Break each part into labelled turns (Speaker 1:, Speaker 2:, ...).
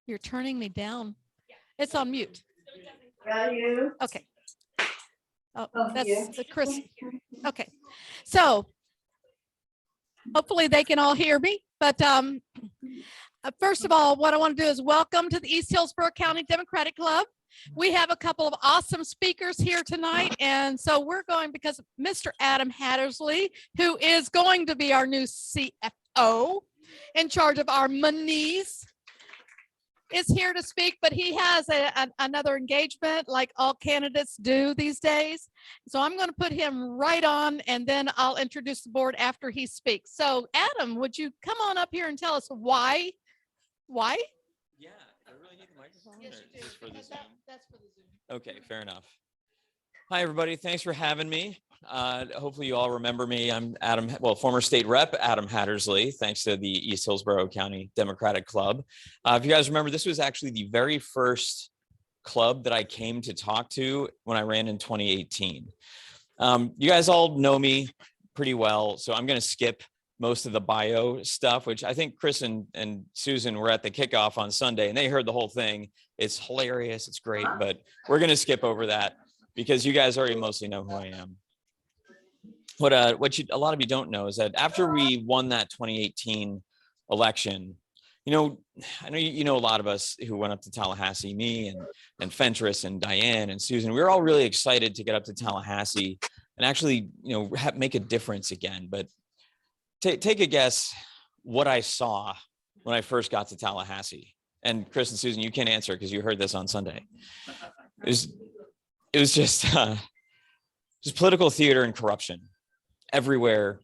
Speaker 1: You're turning me down. It's on mute.
Speaker 2: You.
Speaker 1: Okay. Oh, that's Chris. Okay. So hopefully they can all hear me. But first of all, what I want to do is welcome to the East Hillsborough County Democratic Club. We have a couple of awesome speakers here tonight. And so we're going because Mr. Adam Hattersley, who is going to be our new CFO in charge of our monies, is here to speak, but he has another engagement like all candidates do these days. So I'm going to put him right on and then I'll introduce the board after he speaks. So Adam, would you come on up here and tell us why?
Speaker 3: Yeah, I really need the microphone.
Speaker 1: Yes, you do.
Speaker 3: For the Zoom?
Speaker 1: That's for the Zoom.
Speaker 3: Okay, fair enough. Hi, everybody. Thanks for having me. Hopefully you all remember me. I'm Adam, former state rep Adam Hattersley, thanks to the East Hillsborough County Democratic Club. If you guys remember, this was actually the very first club that I came to talk to when I ran in 2018. You guys all know me pretty well, so I'm going to skip most of the bio stuff, which I think Chris and Susan were at the kickoff on Sunday and they heard the whole thing. It's hilarious. It's great, but we're going to skip over that because you guys already mostly know who I am. What a lot of you don't know is that after we won that 2018 election, I know you know a lot of us who went up to Tallahassee, me and Fentress and Diane and Susan, we were all really excited to get up to Tallahassee and actually, make a difference again. But take a guess what I saw when I first got to Tallahassee. And Chris and Susan, you can't answer because you heard this on Sunday. It was just political theater and corruption everywhere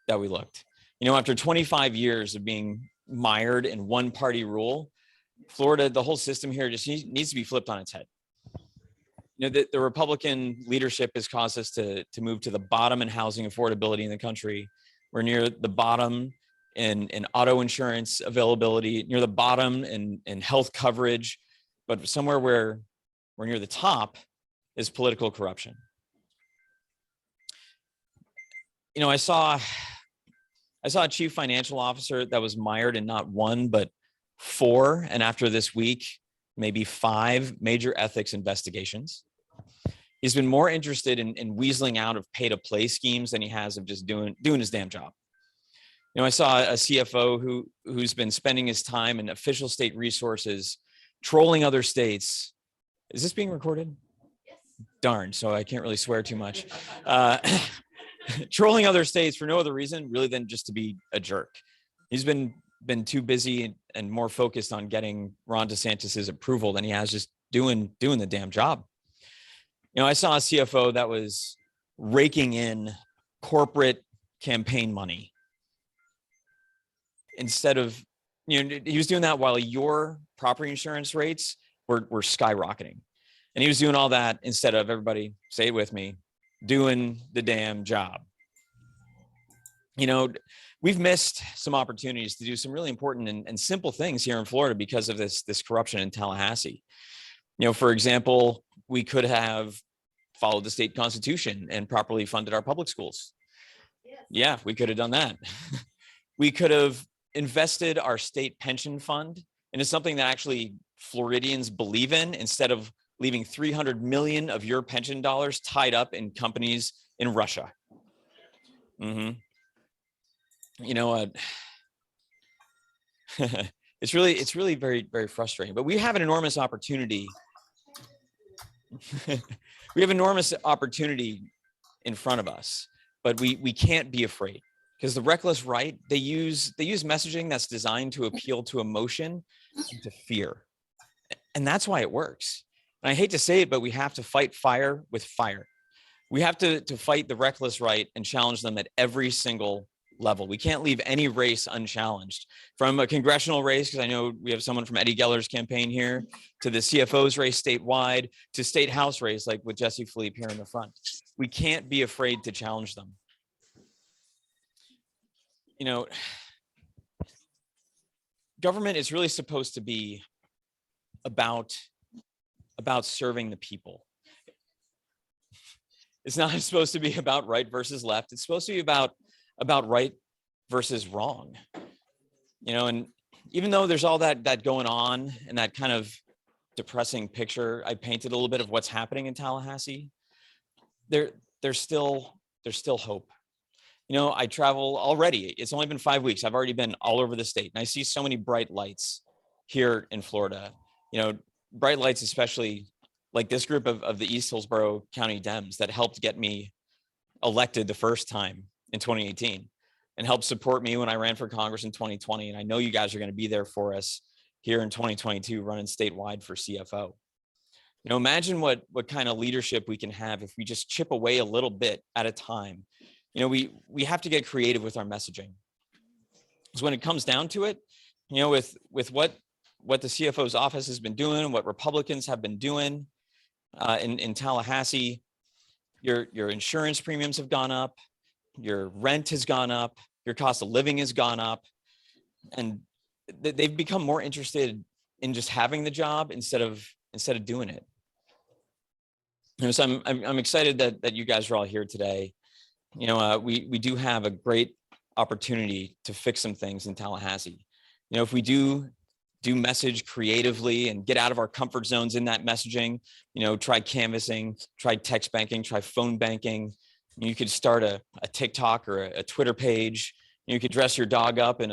Speaker 3: that we looked. After 25 years of being mired in one party rule, Florida, the whole system here just needs to be flipped on its head. The Republican leadership has caused us to move to the bottom in housing affordability in the country. We're near the bottom in auto insurance availability, near the bottom in health coverage, but somewhere where we're near the top is political corruption. I saw a chief financial officer that was mired in not one, but 4, and after this week, maybe 5 major ethics investigations. He's been more interested in weaseling out of pay-to-play schemes than he has of just doing his damn job. I saw a CFO who's been spending his time in official state resources, trolling other states. Is this being recorded?
Speaker 1: Yes.
Speaker 3: Darn, so I can't really swear too much. Trolling other states for no other reason really than just to be a jerk. He's been too busy and more focused on getting Ron DeSantis's approval than he has just doing the damn job. I saw a CFO that was raking in corporate campaign money instead of, he was doing that while your property insurance rates were skyrocketing. And he was doing all that instead of, everybody say it with me, doing the damn job. We've missed some opportunities to do some really important and simple things here in Florida because of this corruption in Tallahassee. For example, we could have followed the state constitution and properly funded our public schools.
Speaker 1: Yes.
Speaker 3: Yeah, we could have done that. We could have invested our state pension fund into something that actually Floridians believe in instead of leaving 300 million of your pension dollars tied up in companies in Russia. It's really very, very frustrating, but we have an enormous opportunity. We have enormous opportunity in front of us, but we can't be afraid because the reckless right, they use messaging that's designed to appeal to emotion and to fear. And that's why it works. And I hate to say it, but we have to fight fire with fire. We have to fight the reckless right and challenge them at every single level. We can't leave any race unchallenged, from a congressional race, because I know we have someone from Eddie Geller's campaign here, to the CFO's race statewide, to state house race, like with Jesse Philippe here in the front. We can't be afraid to challenge them. Government is really supposed to be about serving the people. It's not supposed to be about right versus left. It's supposed to be about right versus wrong. And even though there's all that going on and that kind of depressing picture I painted a little bit of what's happening in Tallahassee, there's still hope. You know, I travel already. It's only been 5 weeks. I've already been all over the state, and I see so many bright lights here in Florida. You know, bright lights, especially like this group of the East Hillsborough County Dems that helped get me elected the first time in 2018 and helped support me when I ran for Congress in 2020. And I know you guys are going to be there for us here in 2022, running statewide for CFO. You know, imagine what kind of leadership we can have if we just chip away a little bit at a time. You know, we have to get creative with our messaging. Because when it comes down to it, you know, with what the CFO's office has been doing, what Republicans have been doing in Tallahassee, your insurance premiums have gone up, your rent has gone up, your cost of living has gone up, and they've become more interested in just having the job instead of doing it. You know, so I'm excited that you guys are all here today. You know, we do have a great opportunity to fix some things in Tallahassee. You know, if we do message creatively and get out of our comfort zones in that messaging, you know, try canvassing, try text banking, try phone banking. You could start a TikTok or a Twitter page. You could dress your dog up in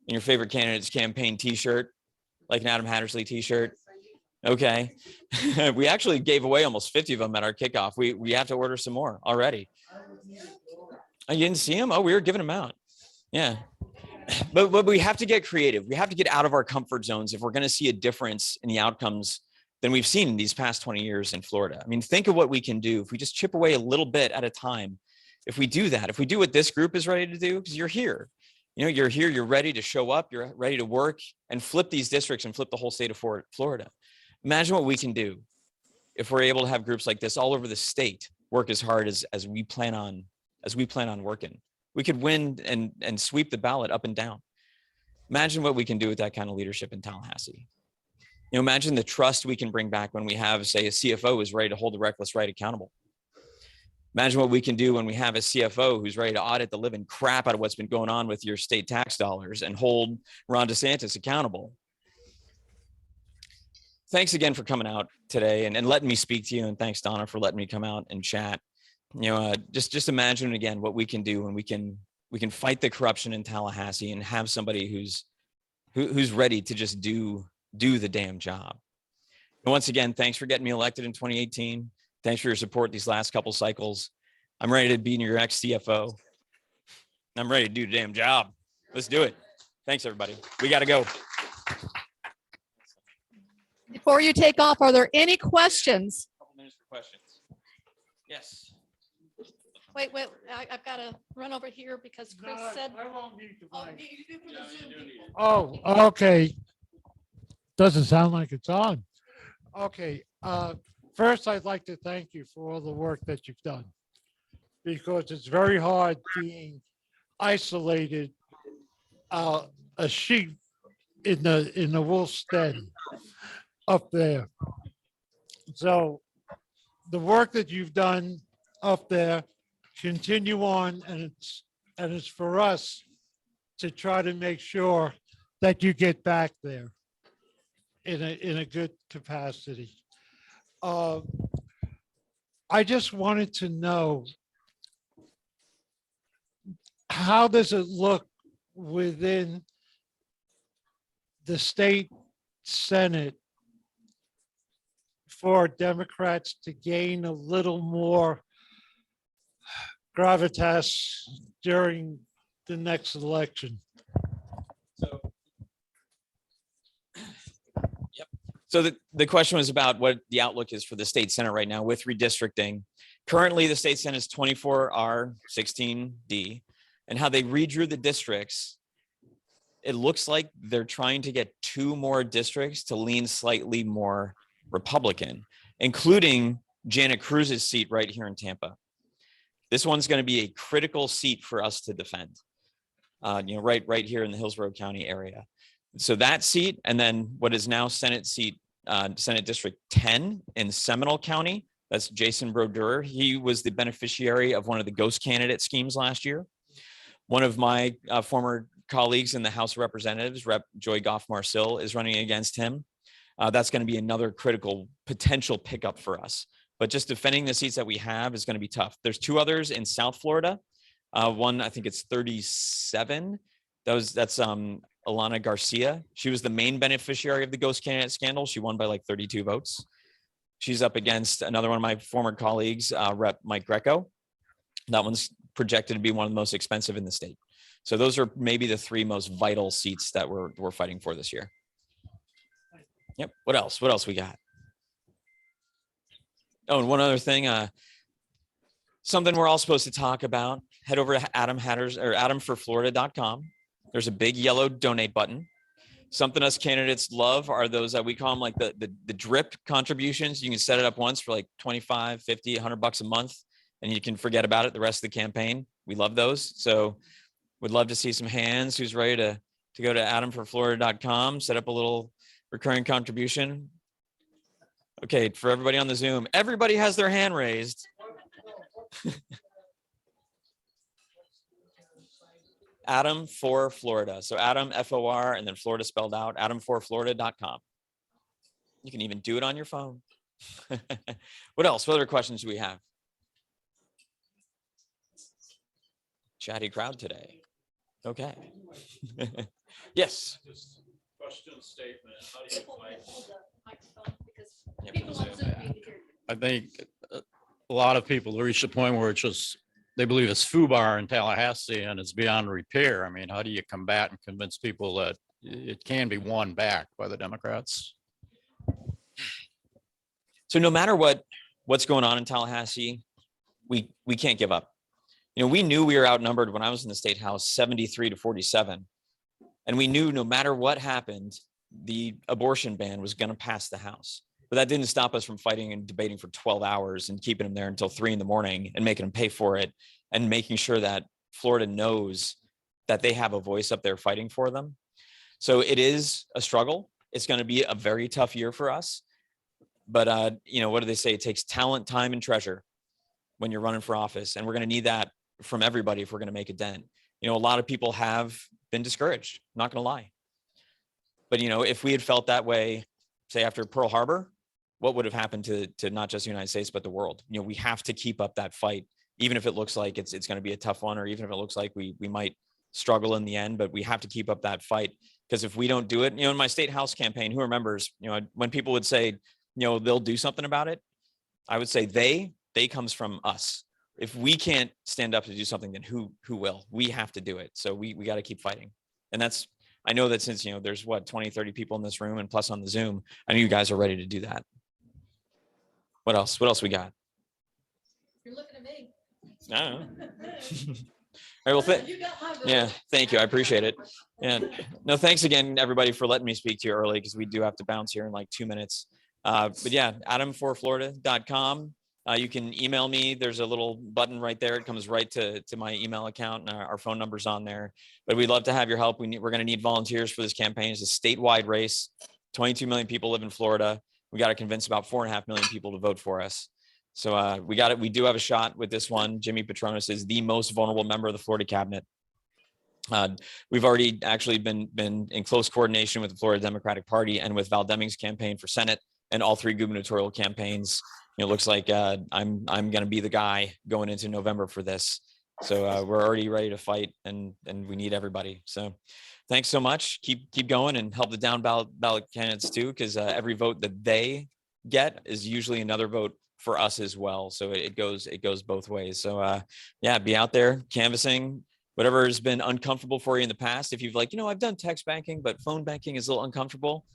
Speaker 3: your favorite candidate's campaign t-shirt, like an Adam Hattersley t-shirt. Okay. We actually gave away almost 50 of them at our kickoff. We have to order some more already. Oh, you didn't see them? Oh, we were giving them out. Yeah. But we have to get creative. We have to get out of our comfort zones if we're going to see a difference in the outcomes than we've seen in these past 20 years in Florida. I mean, think of what we can do if we just chip away a little bit at a time. If we do that, if we do what this group is ready to do, because you're here, you know, you're here, you're ready to show up, you're ready to work and flip these districts and flip the whole state of Florida. Imagine what we can do if we're able to have groups like this all over the state work as hard as we plan on working. We could win and sweep the ballot up and down. Imagine what we can do with that kind of leadership in Tallahassee. You know, imagine the trust we can bring back when we have, say, a CFO who's ready to hold the reckless right accountable. Imagine what we can do when we have a CFO who's ready to audit the living crap out of what's been going on with your state tax dollars and hold Ron DeSantis accountable. Thanks again for coming out today and letting me speak to you. And thanks, Donna, for letting me come out and chat. You know, just imagine again what we can do when we can fight the corruption in Tallahassee and have somebody who's ready to just do the damn job. And once again, thanks for getting me elected in 2018. Thanks for your support these last couple cycles. I'm ready to be your next CFO. I'm ready to do the damn job. Let's do it. Thanks, everybody. We got to go.
Speaker 1: Before you take off, are there any questions?
Speaker 3: A couple minutes for questions. Yes.
Speaker 1: Wait, I've got to run over here because Chris said.
Speaker 4: I won't need the
Speaker 1: Oh,
Speaker 4: mic.
Speaker 1: you do for the Zoom people.
Speaker 4: Oh, okay. Doesn't sound like it's on. Okay, first I'd like to thank you for all the work that you've done, because it's very hard being isolated, a sheep in the wolf's den up there. So the work that you've done up there, continue on, and it's for us to try to make sure that you get back there in a good capacity. I just wanted to know, how does it look within the state Senate for Democrats to gain a little more gravitas during the next election?
Speaker 3: So the question was about what the outlook is for the state Senate right now with redistricting. Currently, the state Senate is 24R, 16D, and how they redrew the districts. It looks like they're trying to get 2 more districts to lean slightly more Republican, including Janet Cruz's seat right here in Tampa. This one's going to be a critical seat for us to defend, you know, right here in the Hillsborough County area. So that seat, and then what is now Senate seat, Senate District 10 in Seminole County, that's Jason Brodeur. He was the beneficiary of one of the ghost candidate schemes last year. One of my former colleagues in the House of Representatives, Rep. Joy Goff-Marcil, is running against him. That's going to be another critical potential pickup for us. But just defending the seats that we have is going to be tough. There's 2 others in South Florida. One, I think it's 37. That's Alana Garcia. She was the main beneficiary of the ghost candidate scandal. She won by like 32 votes. She's up against another one of my former colleagues, Rep. Mike Greco. That one's projected to be one of the most expensive in the state. So those are maybe the 3 most vital seats that we're fighting for this year. Yep. What else? What else we got? Oh, and one other thing, something we're all supposed to talk about. Head over to adamforflorida.com. There's a big yellow donate button. Something us candidates love are those that we call them like the drip contributions. You can set it up once for like 25, 50, $100 a month, and you can forget about it the rest of the campaign. We love those. So would love to see some hands who's ready to go to adamforflorida.com, set up a little recurring contribution. Okay, for everybody on the Zoom, everybody has their hand raised. Adam for Florida. So Adam, F-O-R, and then Florida spelled out, adamforflorida.com. You can even do it on your phone. What else? What other questions do we have? Chatty crowd today. Okay. Yes.
Speaker 5: Question statement. How do you fight?
Speaker 6: I think a lot of people reach the point where it's just, they believe it's FUBAR in Tallahassee and it's beyond repair. I mean, how do you combat and convince people that it can be won back by the Democrats?
Speaker 3: So no matter what's going on in Tallahassee, we can't give up. You know, we knew we were outnumbered when I was in the state house, 73-47. And we knew no matter what happened, the abortion ban was going to pass the House. But that didn't stop us from fighting and debating for 12 hours and keeping them there until 3 a.m. and making them pay for it and making sure that Florida knows that they have a voice up there fighting for them. So it is a struggle. It's going to be a very tough year for us. But, you know, what do they say? It takes talent, time, and treasure when you're running for office. And we're going to need that from everybody if we're going to make a dent. You know, a lot of people have been discouraged, not going to lie. But, you know, if we had felt that way, say after Pearl Harbor, what would have happened to not just the United States, but the world? You know, we have to keep up that fight, even if it looks like it's going to be a tough one, or even if it looks like we might struggle in the end, but we have to keep up that fight. Because if we don't do it, you know, in my state house campaign, who remembers, you know, when people would say, you know, they'll do something about it, I would say they comes from us. If we can't stand up to do something, then who will? We have to do it. So we got to keep fighting. And that's, I know that since, you know, there's what, 20, 30 people in this room and plus on the Zoom, I know you guys are ready to do that. What else? What else we got?
Speaker 1: You're looking at me.
Speaker 3: I don't know. All right, well, yeah, thank you. I appreciate it. And no, thanks again, everybody, for letting me speak to you early, because we do have to bounce here in like 2 minutes. But yeah, adamforflorida.com. You can email me. There's a little button right there. It comes right to my email account, and our phone number's on there. But we'd love to have your help. We're going to need volunteers for this campaign. It's a statewide race. 22 million people live in Florida. We got to convince about 4.5 million people to vote for us. So we got it. We do have a shot with this one. Jimmy Petronis is the most vulnerable member of the Florida cabinet. We've already actually been in close coordination with the Florida Democratic Party and with Val Deming's campaign for Senate and all 3 gubernatorial campaigns. You know, it looks like I'm going to be the guy going into November for this. So we're already ready to fight, and we need everybody. So thanks so much. Keep going and help the down ballot candidates too, because every vote that they get is usually another vote for us as well. So it goes both ways. So yeah, be out there canvassing. Whatever has been uncomfortable for you in the past. If you've like, you know, I've done text banking, but phone banking is a little uncomfortable.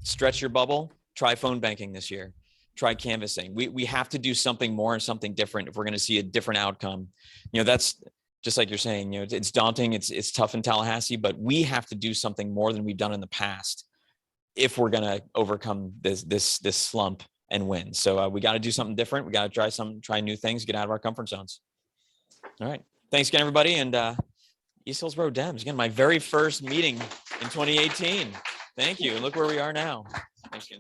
Speaker 3: Stretch your bubble. Try phone banking this year. Try canvassing. We have to do something more and something different if we're going to see a different outcome. You know, that's just like you're saying, you know, it's daunting. It's tough in Tallahassee, but we have to do something more than we've done in the past if we're going to overcome this slump and win. So we got to do something different. We got to try new things, get out of our comfort zones. All right. Thanks again, everybody. And East Hillsborough Dems, again, my very first meeting in 2018. Thank you. And look where we are now.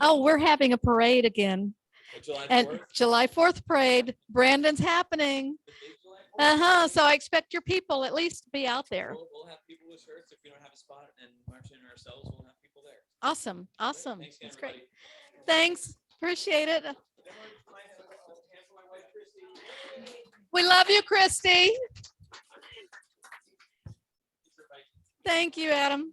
Speaker 1: Oh, we're having a parade again.
Speaker 3: July
Speaker 1: And
Speaker 3: 4th?
Speaker 1: July 4th parade. Brandon's happening. So I expect your people at least to be out there.
Speaker 3: We'll have people with shirts. If we don't have a spot and marching ourselves, we'll have people there.
Speaker 1: Awesome. Awesome.
Speaker 3: Thanks,
Speaker 1: That's great.
Speaker 3: everybody.
Speaker 1: Thanks. Appreciate it. We love you, Christy. Thank you, Adam.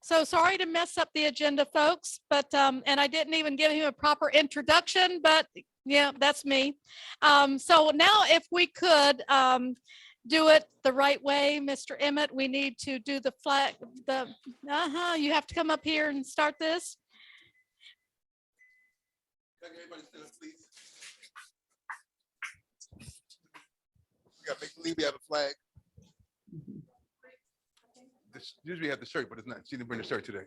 Speaker 1: So sorry to mess up the agenda, folks, but, and I didn't even give him a proper introduction, but yeah, that's me. So now if we could, do it the right way, Mr. Emmett, we need to do the flag, you have to come up here and start this.
Speaker 7: Can everybody stand up, please? We got make believe we have a flag. Usually we have the shirt, but it's not. She didn't bring the shirt today.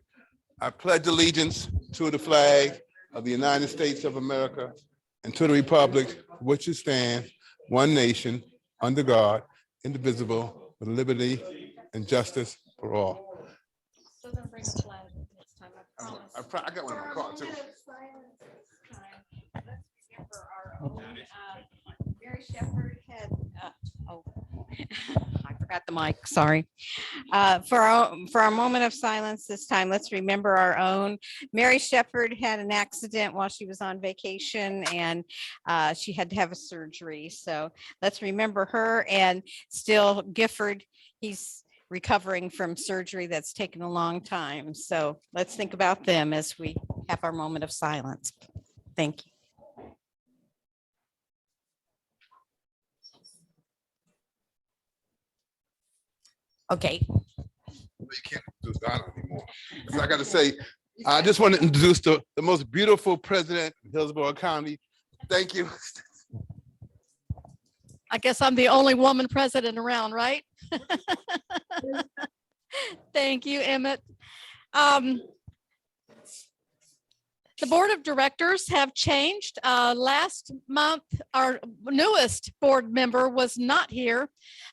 Speaker 7: I pledge allegiance to the flag of the United States of America and to the republic for which it stands, one nation, under God, indivisible, with liberty and justice for all.
Speaker 1: So then bring the flag next time, I promise.
Speaker 7: I got one in my car too.
Speaker 2: Mary Shepherd had, I forgot the mic, sorry. For our moment of silence this time, let's remember our own. Mary Shepherd had an accident while she was on vacation and she had to have a surgery. So let's remember her, and still Gifford, he's recovering from surgery that's taken a long time. So let's think about them as we have our moment of silence. Thank you. Okay.
Speaker 7: You can't do Ghana anymore. So I got to say, I just want to introduce the most beautiful president in Hillsborough County. Thank you.
Speaker 1: I guess I'm the only woman president around, right? Thank you, Emmett. The board of directors have changed. Last month, our newest board member was not here.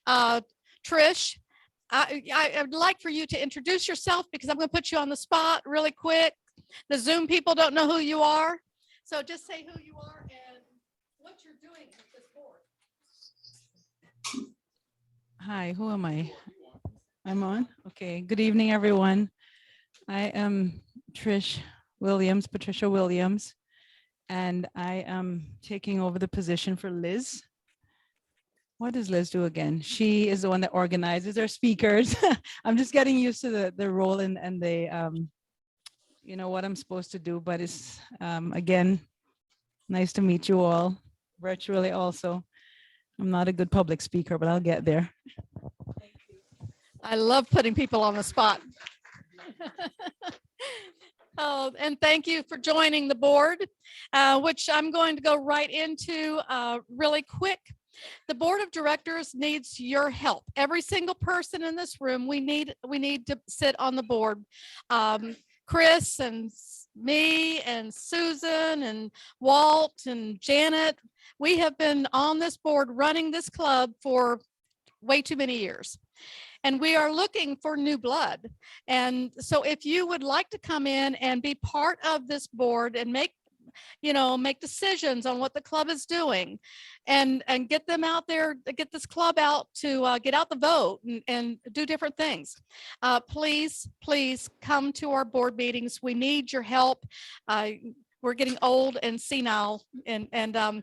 Speaker 1: Trish, I'd like for you to introduce yourself because I'm going to put you on the spot really quick. The Zoom people don't know who you are. So just say who you are and what you're doing with this board.
Speaker 8: Hi, who am I? I'm on? Okay, good evening, everyone. I am Patricia Williams, and I am taking over the position for Liz. What does Liz do again? She is the one that organizes our speakers. I'm just getting used to the role and the, you know, what I'm supposed to do, but it's, again, nice to meet you all virtually also. I'm not a good public speaker, but I'll get there.
Speaker 1: I love putting people on the spot. Oh, and thank you for joining the board, which I'm going to go right into really quick. The board of directors needs your help. Every single person in this room, we need to sit on the board. Chris and me and Susan and Walt and Janet, we have been on this board running this club for way too many years. And we are looking for new blood. And so if you would like to come in and be part of this board and make decisions on what the club is doing and get them out there, get this club out to get out the vote and do different things. Please come to our board meetings. We need your help. We're getting old and senile and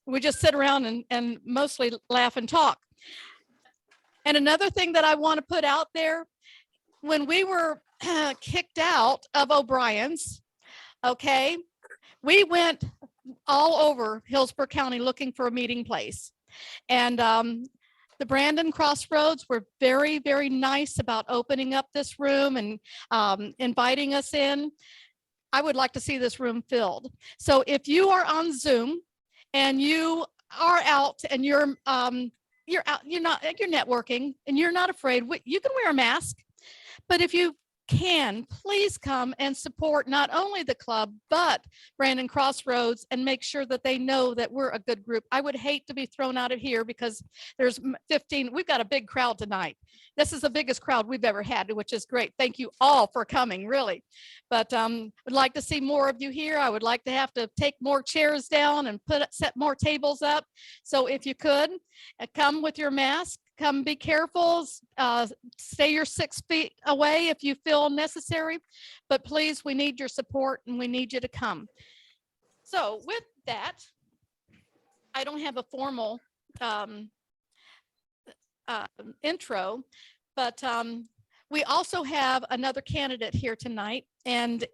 Speaker 1: we just sit around and mostly laugh and talk. And another thing that I want to put out there, when we were kicked out of O'Brien's, okay, we went all over Hillsborough County looking for a meeting place. And the Brandon Crossroads were very, very nice about opening up this room and inviting us in. I would like to see this room filled. So if you are on Zoom and you are out and you're networking and you're not afraid, you can wear a mask. But if you can, please come and support not only the club, but Brandon Crossroads, and make sure that they know that we're a good group. I would hate to be thrown out of here because there's 15, we've got a big crowd tonight. This is the biggest crowd we've ever had, which is great. Thank you all for coming, really. But would like to see more of you here. I would like to have to take more chairs down and set more tables up. So if you could, come with your mask, come be careful, stay your 6 feet away if you feel necessary, but please, we need your support and we need you to come. So with that, I don't have a formal intro, but we also have another candidate here tonight, and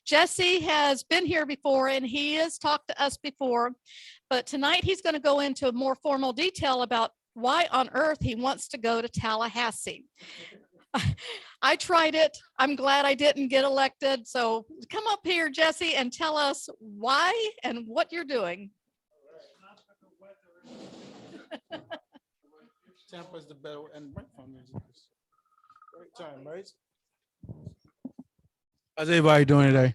Speaker 1: Jesse has been here before and he has talked to us before, but tonight he's going to go into more formal detail about why on earth he wants to go to Tallahassee. I tried it. I'm glad I didn't get elected. So come up here, Jesse, and tell us why and what you're doing.
Speaker 9: Tampa's the better, and right time, right? How's everybody doing today?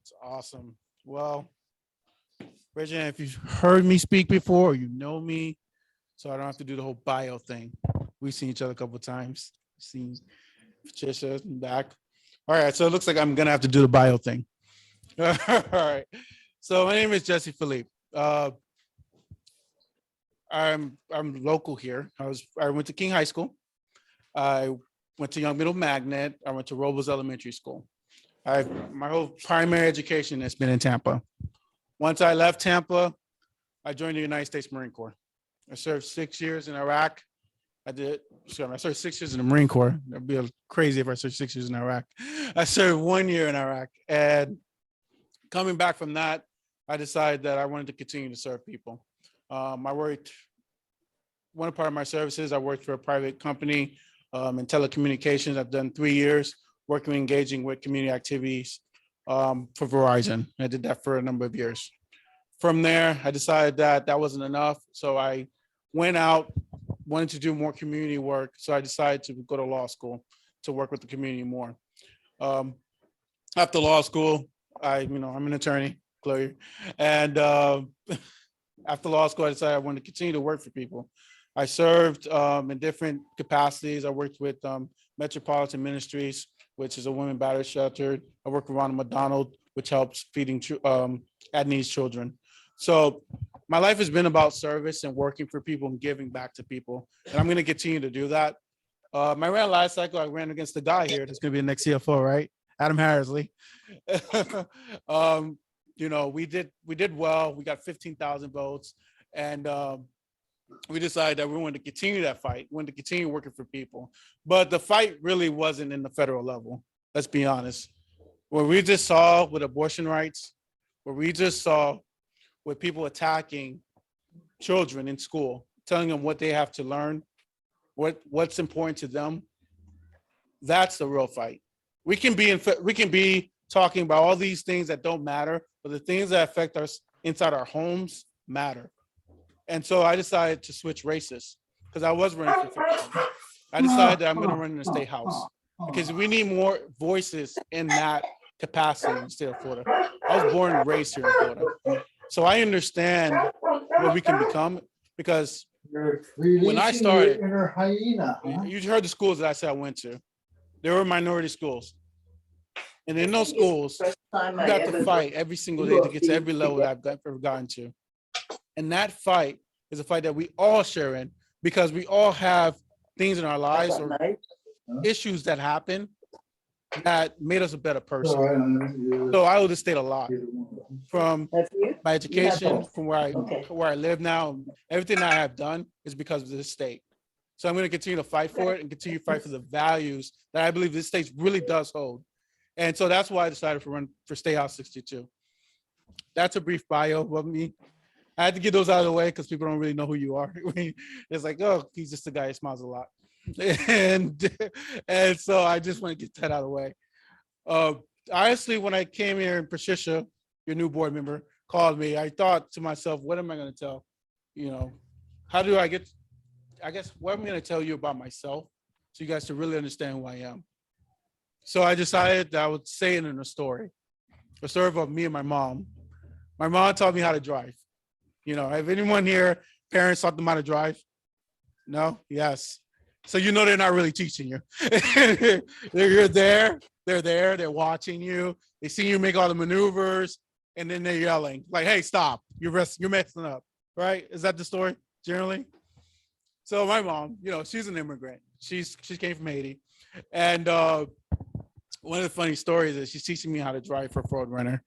Speaker 9: It's awesome. Well, Regina, if you've heard me speak before, you know me, so I don't have to do the whole bio thing. We've seen each other a couple of times. Seen Patricia back. All right, so it looks like I'm gonna have to do the bio thing. All right. So my name is Jesse Philippe. I'm local here. I went to King High School. I went to Young Middle Magnet. I went to Robles Elementary School. My whole primary education has been in Tampa. Once I left Tampa, I joined the United States Marine Corps. I served 6 years in Iraq. I served 6 years in the Marine Corps. That'd be crazy if I served 6 years in Iraq. I served 1 year in Iraq. And coming back from that, I decided that I wanted to continue to serve people. One part of my services, I worked for a private company in telecommunications. I've done 3 years working, engaging with community activities for Verizon. I did that for a number of years. From there, I decided that that wasn't enough. So I went out, wanted to do more community work. So I decided to go to law school to work with the community more. After law school, I'm an attorney, clearly. And after law school, I decided I wanted to continue to work for people. I served in different capacities. I worked with Metropolitan Ministries, which is a women battered shelter. I worked with Ronald McDonald, which helps feeding at-needs children. So my life has been about service and working for people and giving back to people. And I'm going to continue to do that. My last cycle, I ran against the guy here that's going to be the next CFO, right? Adam Harrisley. We did well. We got 15,000 votes. And we decided that we wanted to continue that fight. We wanted to continue working for people. But the fight really wasn't in the federal level. Let's be honest. What we just saw with abortion rights, what we just saw with people attacking children in school, telling them what they have to learn, what's important to them, that's the real fight. We can be talking about all these things that don't matter, but the things that affect us inside our homes matter. And so I decided to switch races because I was running for 15. I decided that I'm going to run in the state house because we need more voices in that capacity in the state of Florida. I was born and raised here in Florida. So I understand what we can become because when I started, you heard the schools that I said I went to. They were minority schools. And in those schools, you got to fight every single day to get to every level that I've ever gotten to. And that fight is a fight that we all share in because we all have things in our lives or issues that happen that made us a better person. So I owe the state a lot from my education, from where I live now. Everything that I have done is because of this state. So I'm going to continue to fight for it and continue to fight for the values that I believe this state really does hold. And so that's why I decided to run for State House 62. That's a brief bio of me. I had to get those out of the way because people don't really know who you are. It's like, oh, he's just a guy who smiles a lot. And so I just want to get that out of the way. Honestly, when I came here and Patricia, your new board member, called me, I thought to myself, what am I going to tell? How do I guess, what am I going to tell you about myself so you guys to really understand who I am? So I decided that I would say it in a story of me and my mom. My mom taught me how to drive. You know, have anyone here, parents taught them how to drive? No? Yes. So you know they're not really teaching you. You're there, they're watching you, they see you make all the maneuvers, and then they're yelling, like, hey, stop, you're messing up, right? Is that the story generally? So my mom, you know, she's an immigrant. She came from Haiti. And one of the funny stories is she's teaching me how to drive for Ford Runner.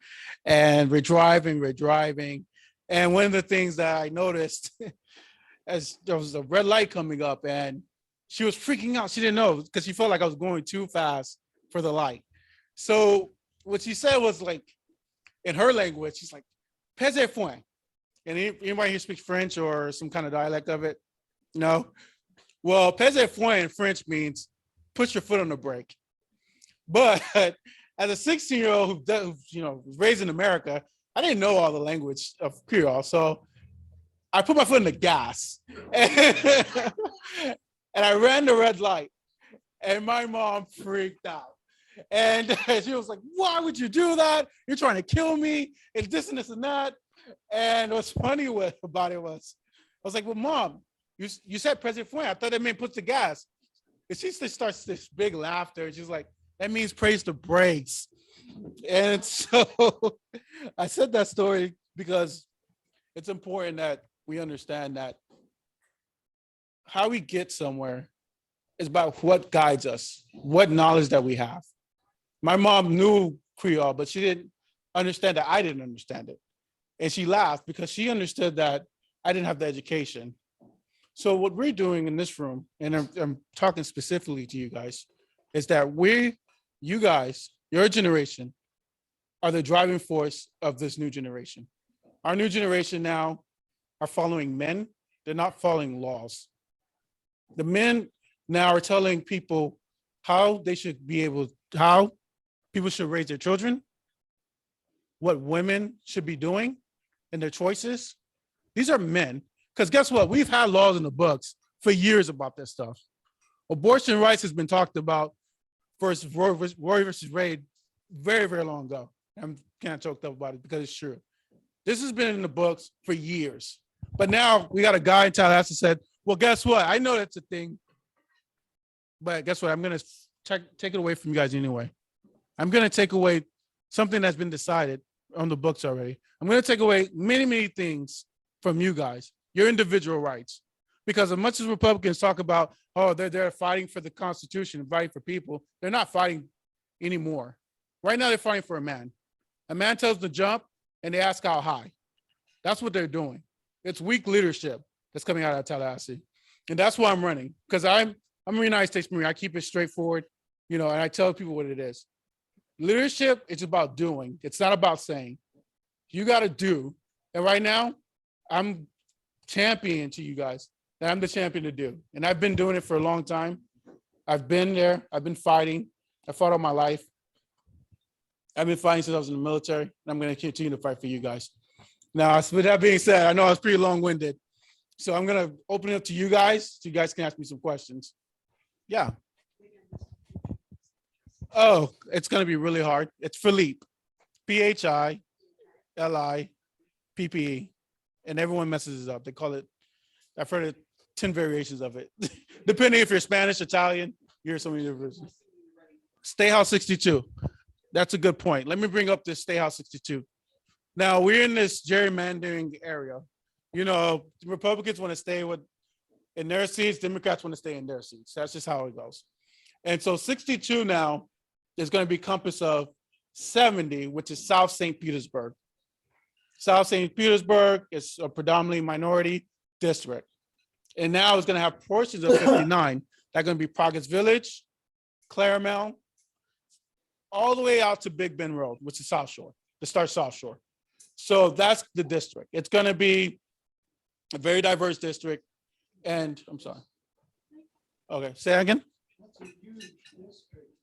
Speaker 9: And we're driving. And one of the things that I noticed as there was a red light coming up and she was freaking out. She didn't know because she felt like I was going too fast for the light. So what she said was like, in her language, she's like, "Pese fuen." And anybody here speaks French or some kind of dialect of it? No? Well, pese fuen in French means push your foot on the brake. But as a 16-year-old who you know, was raised in America, I didn't know all the language of Creole. So I put my foot in the gas and I ran the red light and my mom freaked out. And she was like, why would you do that? You're trying to kill me and this and that. And what's funny about it was, I was like, well, Mom, you said President Fuen. I thought that meant put the gas. And she just starts this big laughter. She's like, that means praise the brakes. And so I said that story because it's important that we understand that how we get somewhere is about what guides us, what knowledge that we have. My mom knew Creole, but she didn't understand that I didn't understand it. And she laughed because she understood that I didn't have the education. So what we're doing in this room, and I'm talking specifically to you guys, is that you guys, your generation, are the driving force of this new generation. Our new generation now are following men. They're not following laws. The men now are telling people how people should raise their children, what women should be doing and their choices. These are men, because guess what? We've had laws in the books for years about this stuff. Abortion rights has been talked about versus Roe versus Wade very, very long ago. I'm kind of choked up about it because it's true. This has been in the books for years. But now we got a guy in Tallahassee said, well, guess what? I know that's a thing. But guess what? I'm going to take it away from you guys anyway. I'm going to take away something that's been decided on the books already. I'm going to take away many, many things from you guys, your individual rights. Because as much as Republicans talk about, oh, they're fighting for the Constitution, fighting for people, they're not fighting anymore. Right now, they're fighting for a man. A man tells them to jump, and they ask how high. That's what they're doing. It's weak leadership that's coming out of Tallahassee. And that's why I'm running, because I'm a United States Marine. I keep it straightforward, you know, and I tell people what it is. Leadership is about doing. It's not about saying. You got to do. And right now, I'm championing to you guys that I'm the champion to do. And I've been doing it for a long time. I've been there. I've been fighting. I fought all my life. I've been fighting since I was in the military, and I'm going to continue to fight for you guys. Now, with that being said, I know I was pretty long-winded. So I'm going to open it up to you guys so you guys can ask me some questions. Yeah. Oh, it's going to be really hard. It's Philippe, Philipppe, and everyone messes it up. They call it, I've heard it 10 variations of it. Depending if you're Spanish, Italian, you hear so many different versions. Stay House 62. That's a good point. Let me bring up this Stay House 62. Now, we're in this gerrymandering area. You know, Republicans want to stay in their seats, Democrats want to stay in their seats. That's just how it goes. And so 62 now is going to be compass of 70, which is South St. Petersburg. South St. Petersburg is a predominantly minority district. And now it's going to have portions of 59 that are going to be Progress Village, Claremont, all the way out to Big Bend Road, which is South Shore, the start South Shore. So that's the district. It's going to be a very diverse district. And I'm sorry. Okay, say that again.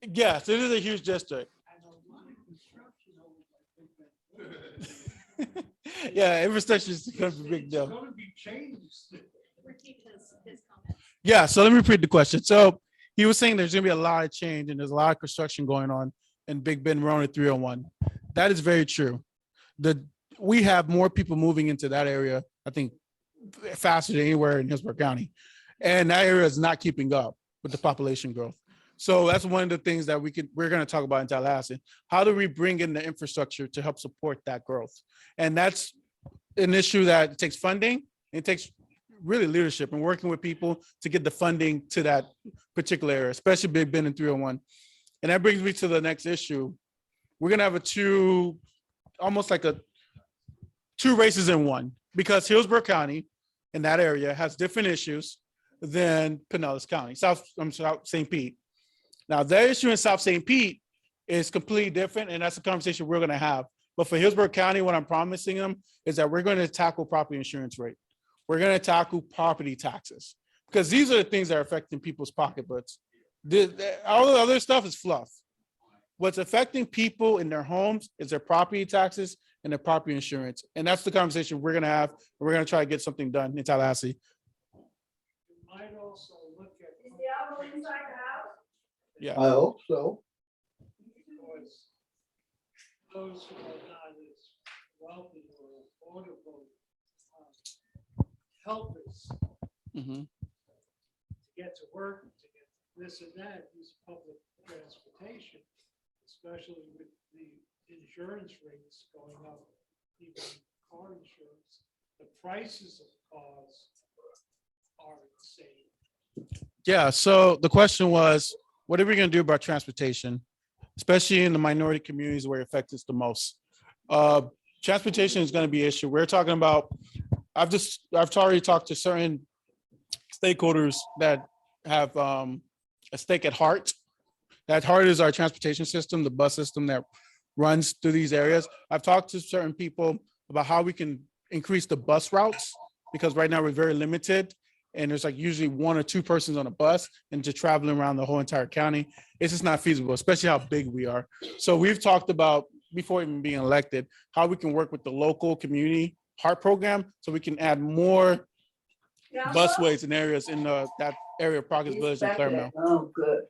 Speaker 9: Yes, it is a huge district. Yeah, infrastructure is going to be a big deal. Yeah, so let me repeat the question. So he was saying there's gonna be a lot of change and there's a lot of construction going on in Big Bend, Road and 301. That is very true. We have more people moving into that area, I think, faster than anywhere in Hillsborough County. And that area is not keeping up with the population growth. So that's one of the things that we're going to talk about in Tallahassee. How do we bring in the infrastructure to help support that growth? And that's an issue that takes funding. It takes really leadership and working with people to get the funding to that particular area, especially Big Bend and 301. And that brings me to the next issue. We're going to have almost like two races in one, because Hillsborough County in that area has different issues than Pinellas County, South St. Pete. Now, their issue in South St. Pete is completely different, and that's a conversation we're going to have. But for Hillsborough County, what I'm promising them is that we're going to tackle property insurance rate. We're going to tackle property taxes, because these are the things that are affecting people's pocketbooks. All the other stuff is fluff. What's affecting people in their homes is their property taxes and their property insurance. And that's the conversation we're going to have. And we're going to try to get something done in Tallahassee.
Speaker 4: Might also look at.
Speaker 10: Is the owl inside the house?
Speaker 9: Yeah.
Speaker 11: I hope so.
Speaker 4: Because those who are not as wealthy or affordable help us
Speaker 9: Mhm.
Speaker 4: to get to work, to get this and that, use public transportation, especially with the insurance rates going up, even car insurance. The prices of cars are insane.
Speaker 9: Yeah. So the question was, what are we going to do about transportation, especially in the minority communities where it affects us the most? Transportation is going to be an issue. We're talking about, I've already talked to certain stakeholders that have a stake at heart. That heart is our transportation system, the bus system that runs through these areas. I've talked to certain people about how we can increase the bus routes, because right now we're very limited and there's like usually one or two persons on a bus and just traveling around the whole entire county. It's just not feasible, especially how big we are. So we've talked about, before even being elected, how we can work with the local community heart program so we can add more busways and areas in that area of Progress Village and Claremont.
Speaker 10: Oh, good.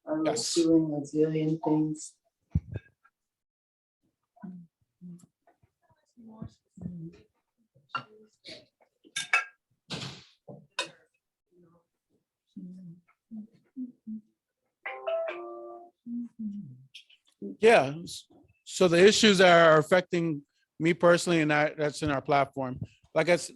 Speaker 10: I'm
Speaker 9: Yes.
Speaker 10: doing a zillion things.
Speaker 9: Yeah. So the issues that are affecting me personally, and that's in our platform. Like I said,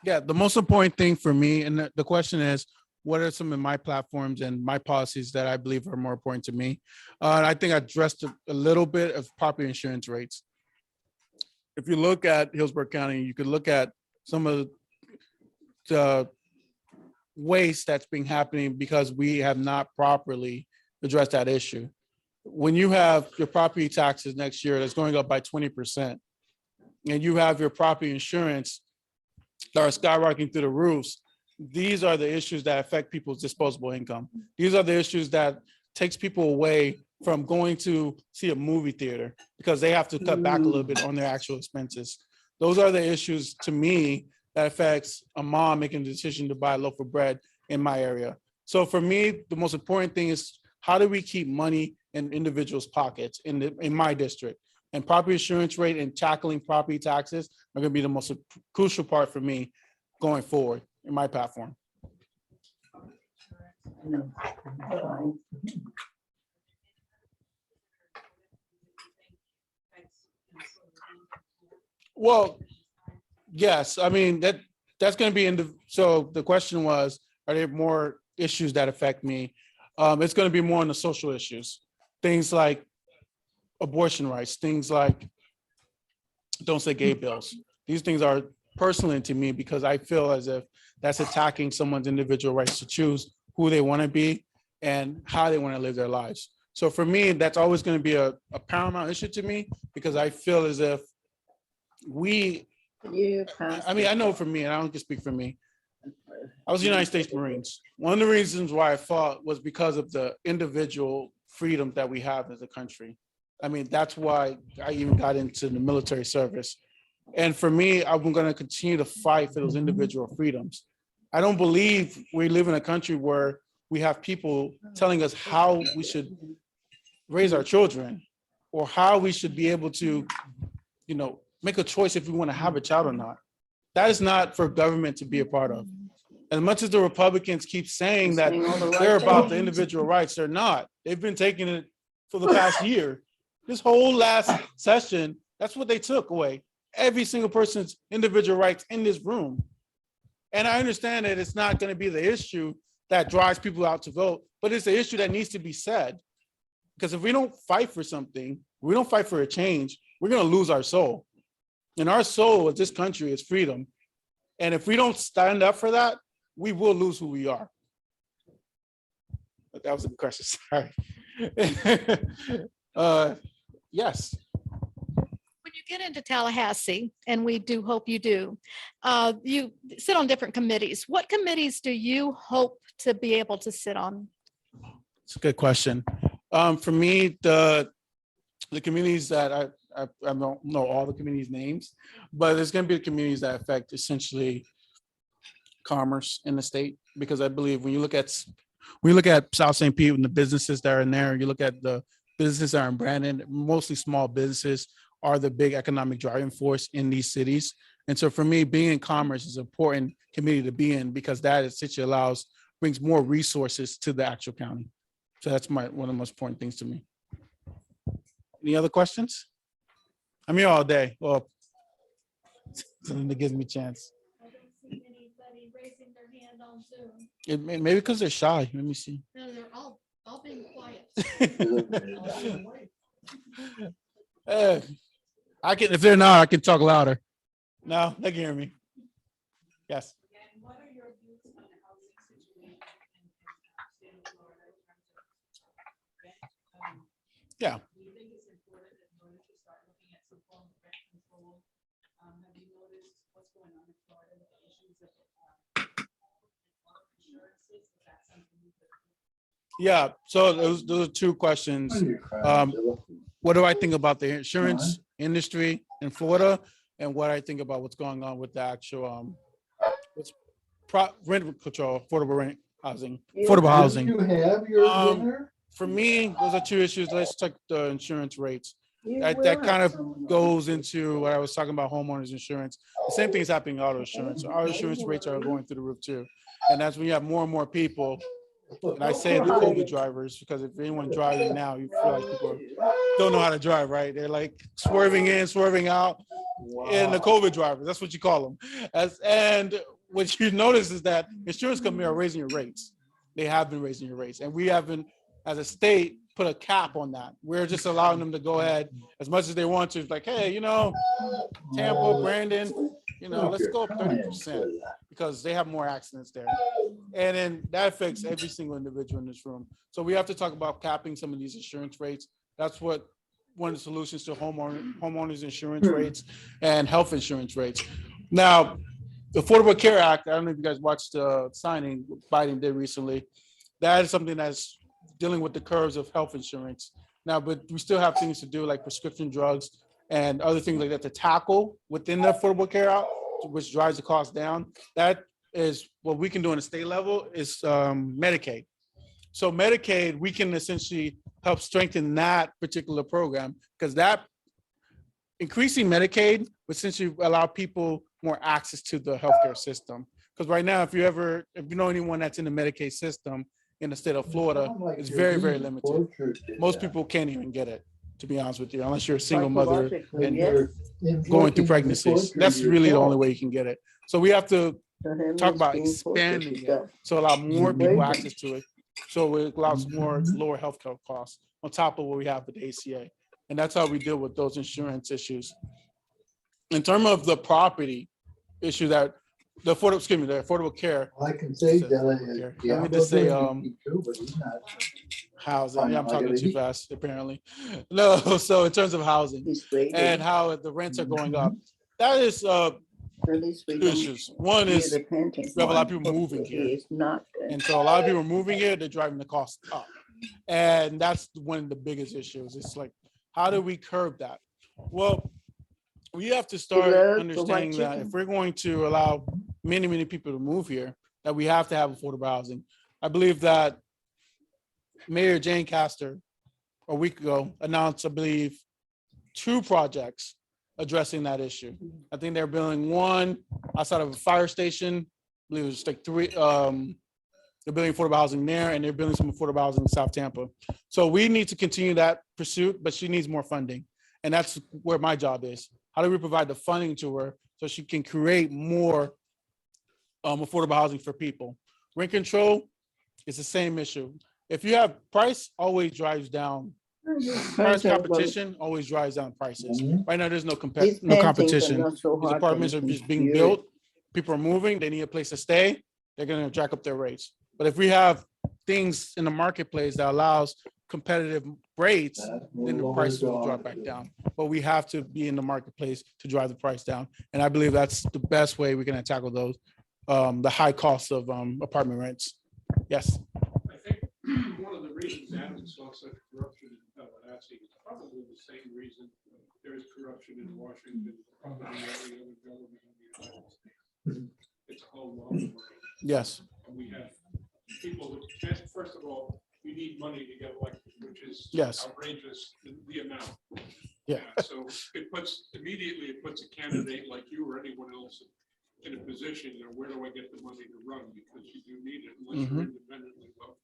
Speaker 9: yeah, the most important thing for me, and the question is, what are some of my platforms and my policies that I believe are more important to me? I think I addressed a little bit of property insurance rates. If you look at Hillsborough County, you could look at some of the waste that's been happening because we have not properly addressed that issue. When you have your property taxes next year that's going up by 20%, and you have your property insurance that are skyrocketing through the roofs, these are the issues that affect people's disposable income. These are the issues that takes people away from going to see a movie theater because they have to cut back a little bit on their actual expenses. Those are the issues to me that affects a mom making the decision to buy a loaf of bread in my area. So for me, the most important thing is, how do we keep money in individuals' pockets in my district? And property insurance rate and tackling property taxes are going to be the most crucial part for me going forward in my platform. Well, yes, I mean, that's going to be so the question was, are there more issues that affect me? It's going to be more on the social issues, things like abortion rights, things like don't say gay bills. These things are personal to me because I feel as if that's attacking someone's individual rights to choose who they want to be and how they want to live their lives. So for me, that's always going to be a paramount issue to me, because I feel as if I know for me, and I don't just speak for me, I was United States Marines. One of the reasons why I fought was because of the individual freedom that we have as a country. I mean, that's why I even got into the military service. And for me, I'm going to continue to fight for those individual freedoms. I don't believe we live in a country where we have people telling us how we should raise our children, or how we should be able to, make a choice if we want to have a child or not. That is not for government to be a part of. As much as the Republicans keep saying that they're about the individual rights, they're not. They've been taking it for the past year. This whole last session, that's what they took away. Every single person's individual rights in this room. And I understand that it's not going to be the issue that drives people out to vote, but it's an issue that needs to be said. Because if we don't fight for something, we don't fight for a change, we're going to lose our soul. And our soul of this country is freedom. And if we don't stand up for that, we will lose who we are. But that was a good question, sorry. Yes.
Speaker 1: When you get into Tallahassee, and we do hope you do, you sit on different committees. What committees do you hope to be able to sit on?
Speaker 9: It's a good question. For me, the communities that I don't know all the communities' names, but there's going to be communities that affect essentially commerce in the state, because I believe when you look at South St. Pete and the businesses that are in there, you look at the businesses that are in Brandon, mostly small businesses are the big economic driving force in these cities. And so for me, being in commerce is an important community to be in, because that essentially brings more resources to the actual county. So that's one of the most important things to me. Any other questions? I'm here all day. Well, it gives me a chance.
Speaker 1: I don't see anybody raising their hand on Zoom.
Speaker 9: Maybe because they're shy. Let me see.
Speaker 1: No, they're all being quiet.
Speaker 9: I can, if they're not, I can talk louder. No, they can hear me. Yes.
Speaker 8: What are your views on the housing situation in state of Florida in terms of rent?
Speaker 9: Yeah.
Speaker 8: Do you think it's important in order to start looking at some form of rent control? Have you noticed what's going on in Florida with the issues of insurances? Is that something you could?
Speaker 9: Yeah. So those are two questions. What do I think about the insurance industry in Florida, and what I think about what's going on with the actual rent control, affordable housing. For me, those are two issues. Let's check the insurance rates. That kind of goes into what I was talking about, homeowners insurance. The same thing is happening in auto insurance. So auto insurance rates are going through the roof too. And that's when you have more and more people, and I say the COVID drivers, because if anyone driving now, you feel like people don't know how to drive, right? They're like swerving in, swerving out. And the COVID drivers, that's what you call them. And what you notice is that insurance companies are raising your rates. They have been raising your rates. And we haven't, as a state, put a cap on that. We're just allowing them to go ahead as much as they want to. It's like, hey, Tampa, Brandon, let's go up 30% because they have more accidents there. And then that affects every single individual in this room. So we have to talk about capping some of these insurance rates. That's what one of the solutions to homeowners insurance rates and health insurance rates. Now, the Affordable Care Act, I don't know if you guys watched the signing Biden did recently. That is something that's dealing with the curves of health insurance. Now, but we still have things to do like prescription drugs and other things like that to tackle within the Affordable Care Act, which drives the cost down. That is what we can do on a state level is Medicaid. So Medicaid, we can essentially help strengthen that particular program, because that increasing Medicaid would essentially allow people more access to the healthcare system. Because right now, if you know anyone that's in the Medicaid system in the state of Florida, it's very, very limited. Most people can't even get it, to be honest with you, unless you're a single mother and you're going through pregnancies. That's really the only way you can get it. So we have to talk about expanding it so allow more people access to it. So it allows more lower healthcare costs on top of what we have with the ACA. And that's how we deal with those insurance issues. In terms of the property issue that the affordable care.
Speaker 11: I can say that.
Speaker 9: Let me just say, housing. Yeah, I'm talking too fast, apparently. No, so in terms of housing and how the rents are going up, that is two issues. One is we have a lot of people moving here. And so a lot of people are moving here, they're driving the cost up. And that's one of the biggest issues. It's like, how do we curb that? Well, we have to start understanding that if we're going to allow many, many people to move here, that we have to have affordable housing. I believe that Mayor Jane Castor a week ago announced, I believe, 2 projects addressing that issue. I think they're building one outside of a fire station. I believe it was like 3. They're building affordable housing there, and they're building some affordable housing in South Tampa. So we need to continue that pursuit, but she needs more funding. And that's where my job is. How do we provide the funding to her so she can create more affordable housing for people? Rent control is the same issue. If you have price, always drives down. Price competition always drives down prices. Right now, there's no competition. These apartments are just being built. People are moving. They need a place to stay. They're going to jack up their rates. But if we have things in the marketplace that allows competitive rates, then the prices will drop back down. But we have to be in the marketplace to drive the price down. And I believe that's the best way we can tackle those, the high costs of apartment rents. Yes.
Speaker 5: I think one of the reasons Adam saw such corruption in Tallahassee is probably the same reason there is corruption in Washington, probably every other government in the United States. It's called lobbying.
Speaker 9: Yes.
Speaker 5: And we have people who can't, first of all, you need money to get elected, which is outrageous, the amount.
Speaker 9: Yeah.
Speaker 5: So it puts a candidate like you or anyone else in a position, where do I get the money to run? Because you do need it unless you're independently wealthy.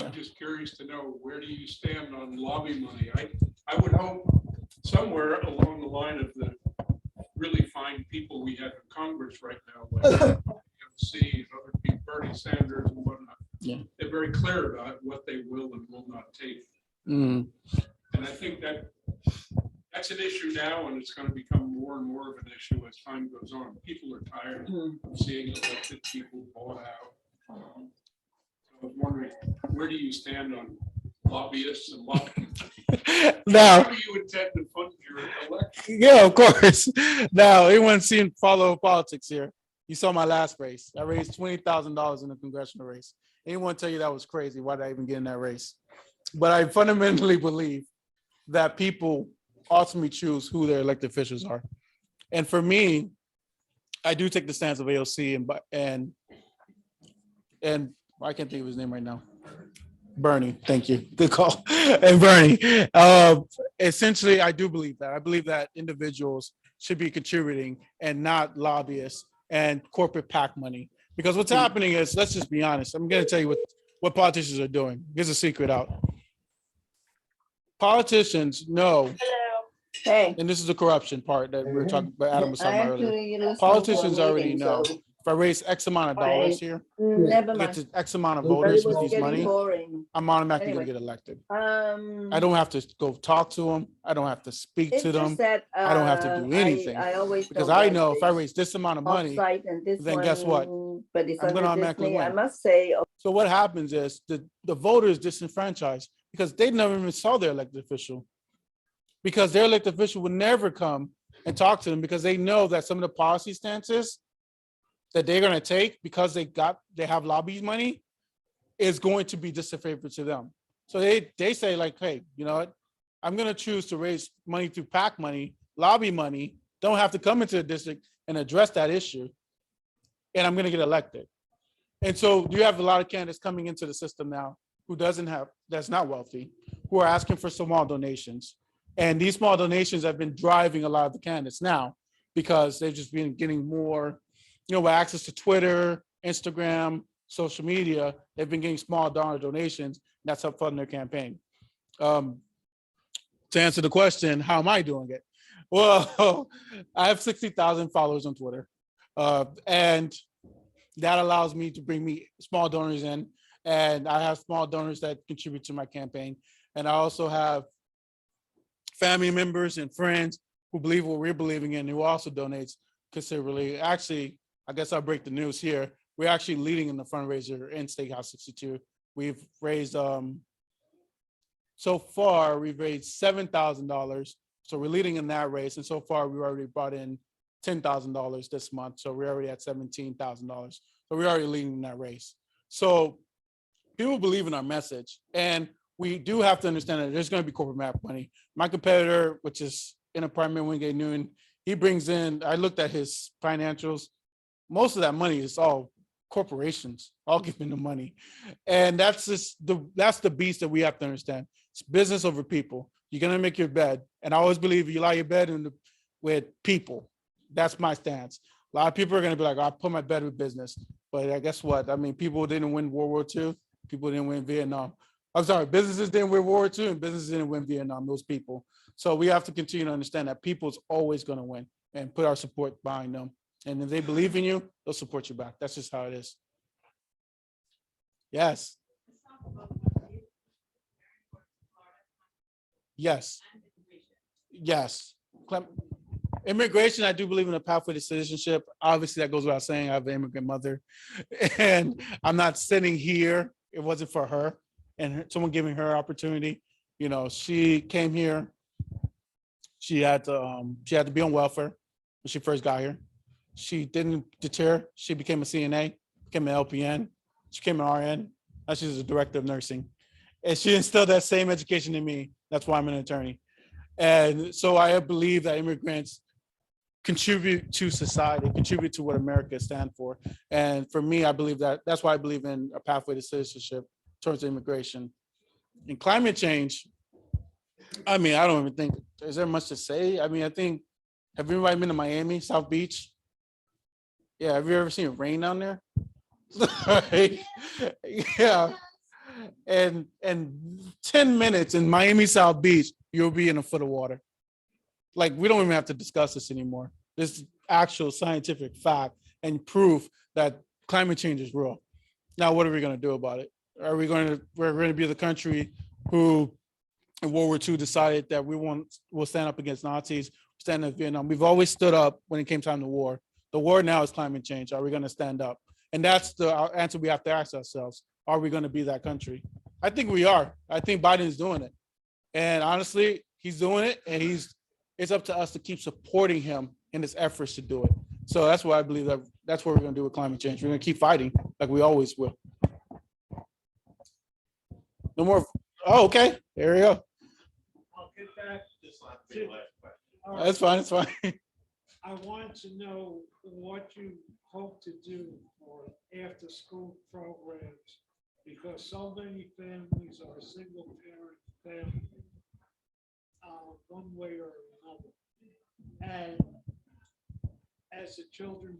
Speaker 5: I'm just curious to know, where do you stand on lobby money? I would hope somewhere along the line of the really fine people we have in Congress right now, like AOC and other people, Bernie Sanders and whatnot.
Speaker 9: Yeah.
Speaker 5: They're very clear about what they will and will not take.
Speaker 9: Mm.
Speaker 5: And I think that's an issue now, and it's going to become more and more of an issue as time goes on. People are tired of seeing elected people bought out. I was wondering, where do you stand on lobbyists and lobbyists?
Speaker 9: Now,
Speaker 5: how do you intend to fund your election?
Speaker 9: Yeah, of course. Now, anyone seen follow politics here? You saw my last race. I raised $20,000 in the congressional race. Anyone tell you that was crazy? Why did I even get in that race? But I fundamentally believe that people ultimately choose who their elected officials are. And for me, I do take the stance of AOC and I can't think of his name right now. Bernie, thank you. Good call. And Bernie, essentially, I do believe that. I believe that individuals should be contributing and not lobbyists and corporate PAC money. Because what's happening is, let's just be honest. I'm going to tell you what politicians are doing. Here's a secret out. Politicians know, and this is the corruption part that we were talking about, Adam was talking about earlier. Politicians already know, if I raise X amount of dollars here, get to X amount of voters with these money, I'm automatically going to get elected. I don't have to go talk to them. I don't have to speak to them. I don't have to do anything. Because I know if I raise this amount of money, then guess what? I'm going to automatically win. So what happens is the voter is disenfranchised because they never even saw their elected official. Because their elected official would never come and talk to them because they know that some of the policy stances that they're going to take because they have lobby money is going to be disfavored to them. So they say like, hey, you know what? I'm going to choose to raise money through PAC money, lobby money, don't have to come into the district and address that issue. And I'm going to get elected. And so you have a lot of candidates coming into the system now who that's not wealthy, who are asking for small donations. And these small donations have been driving a lot of the candidates now because they've just been getting more, with access to Twitter, Instagram, social media, they've been getting small dollar donations. And that's helped fund their campaign. To answer the question, how am I doing it? Well, I have 60,000 followers on Twitter. And that allows me to bring me small donors in. And I have small donors that contribute to my campaign. And I also have family members and friends who believe what we're believing in, who also donates considerably. Actually, I guess I'll break the news here. We're actually leading in the fundraiser in State House 62. We've raised So far, we've raised $7,000. So we're leading in that race. And so far, we already brought in $10,000 this month. So we're already at $17,000. So we're already leading in that race. So people believe in our message. And we do have to understand that there's going to be corporate map money. My competitor, which is in Apartment Wingate Noon, he brings in, I looked at his financials. Most of that money is all corporations, all giving the money. And that's the beast that we have to understand. It's business over people. You're going to make your bed. And I always believe you lie your bed with people. That's my stance. A lot of people are going to be like, I put my bed with business. But guess what? I mean, people didn't win World War II. People didn't win Vietnam. I'm sorry, businesses didn't win World War II and businesses didn't win Vietnam, those people. So we have to continue to understand that people's always going to win and put our support behind them. And if they believe in you, they'll support you back. That's just how it is. Yes. Yes. Yes. Immigration, I do believe in a pathway to citizenship. Obviously, that goes without saying. I have an immigrant mother, and I'm not sitting here. It wasn't for her and someone giving her opportunity. You know, she came here. She had to be on welfare when she first got here. She didn't deter. She became a CNA, became an LPN. She became an RN. Now she's a director of nursing. And she instilled that same education in me. That's why I'm an attorney. And so I believe that immigrants contribute to society, contribute to what America stands for. And for me, I believe that's why I believe in a pathway to citizenship towards immigration. In climate change, I mean, I don't even think, is there much to say? I mean, I think, have everybody been to Miami, South Beach? Yeah, have you ever seen it rain down there? Yeah. And 10 minutes in Miami, South Beach, you'll be in a foot of water. Like, we don't even have to discuss this anymore. This is actual scientific fact and proof that climate change is real. Now, what are we going to do about it? We're going to be the country who in World War II decided that we'll stand up against Nazis, stand up in Vietnam. We've always stood up when it came time to war. The war now is climate change. Are we going to stand up? And that's the answer we have to ask ourselves. Are we going to be that country? I think we are. I think Biden's doing it. And honestly, he's doing it, and it's up to us to keep supporting him in his efforts to do it. So that's why I believe that's what we're going to do with climate change. We're going to keep fighting like we always will. No more. Oh, okay. There we go.
Speaker 11: I'll get back.
Speaker 9: That's fine. It's fine.
Speaker 11: I want to know what you hope to do for after-school programs, because so many families are single-parent families, one way or another. And as the children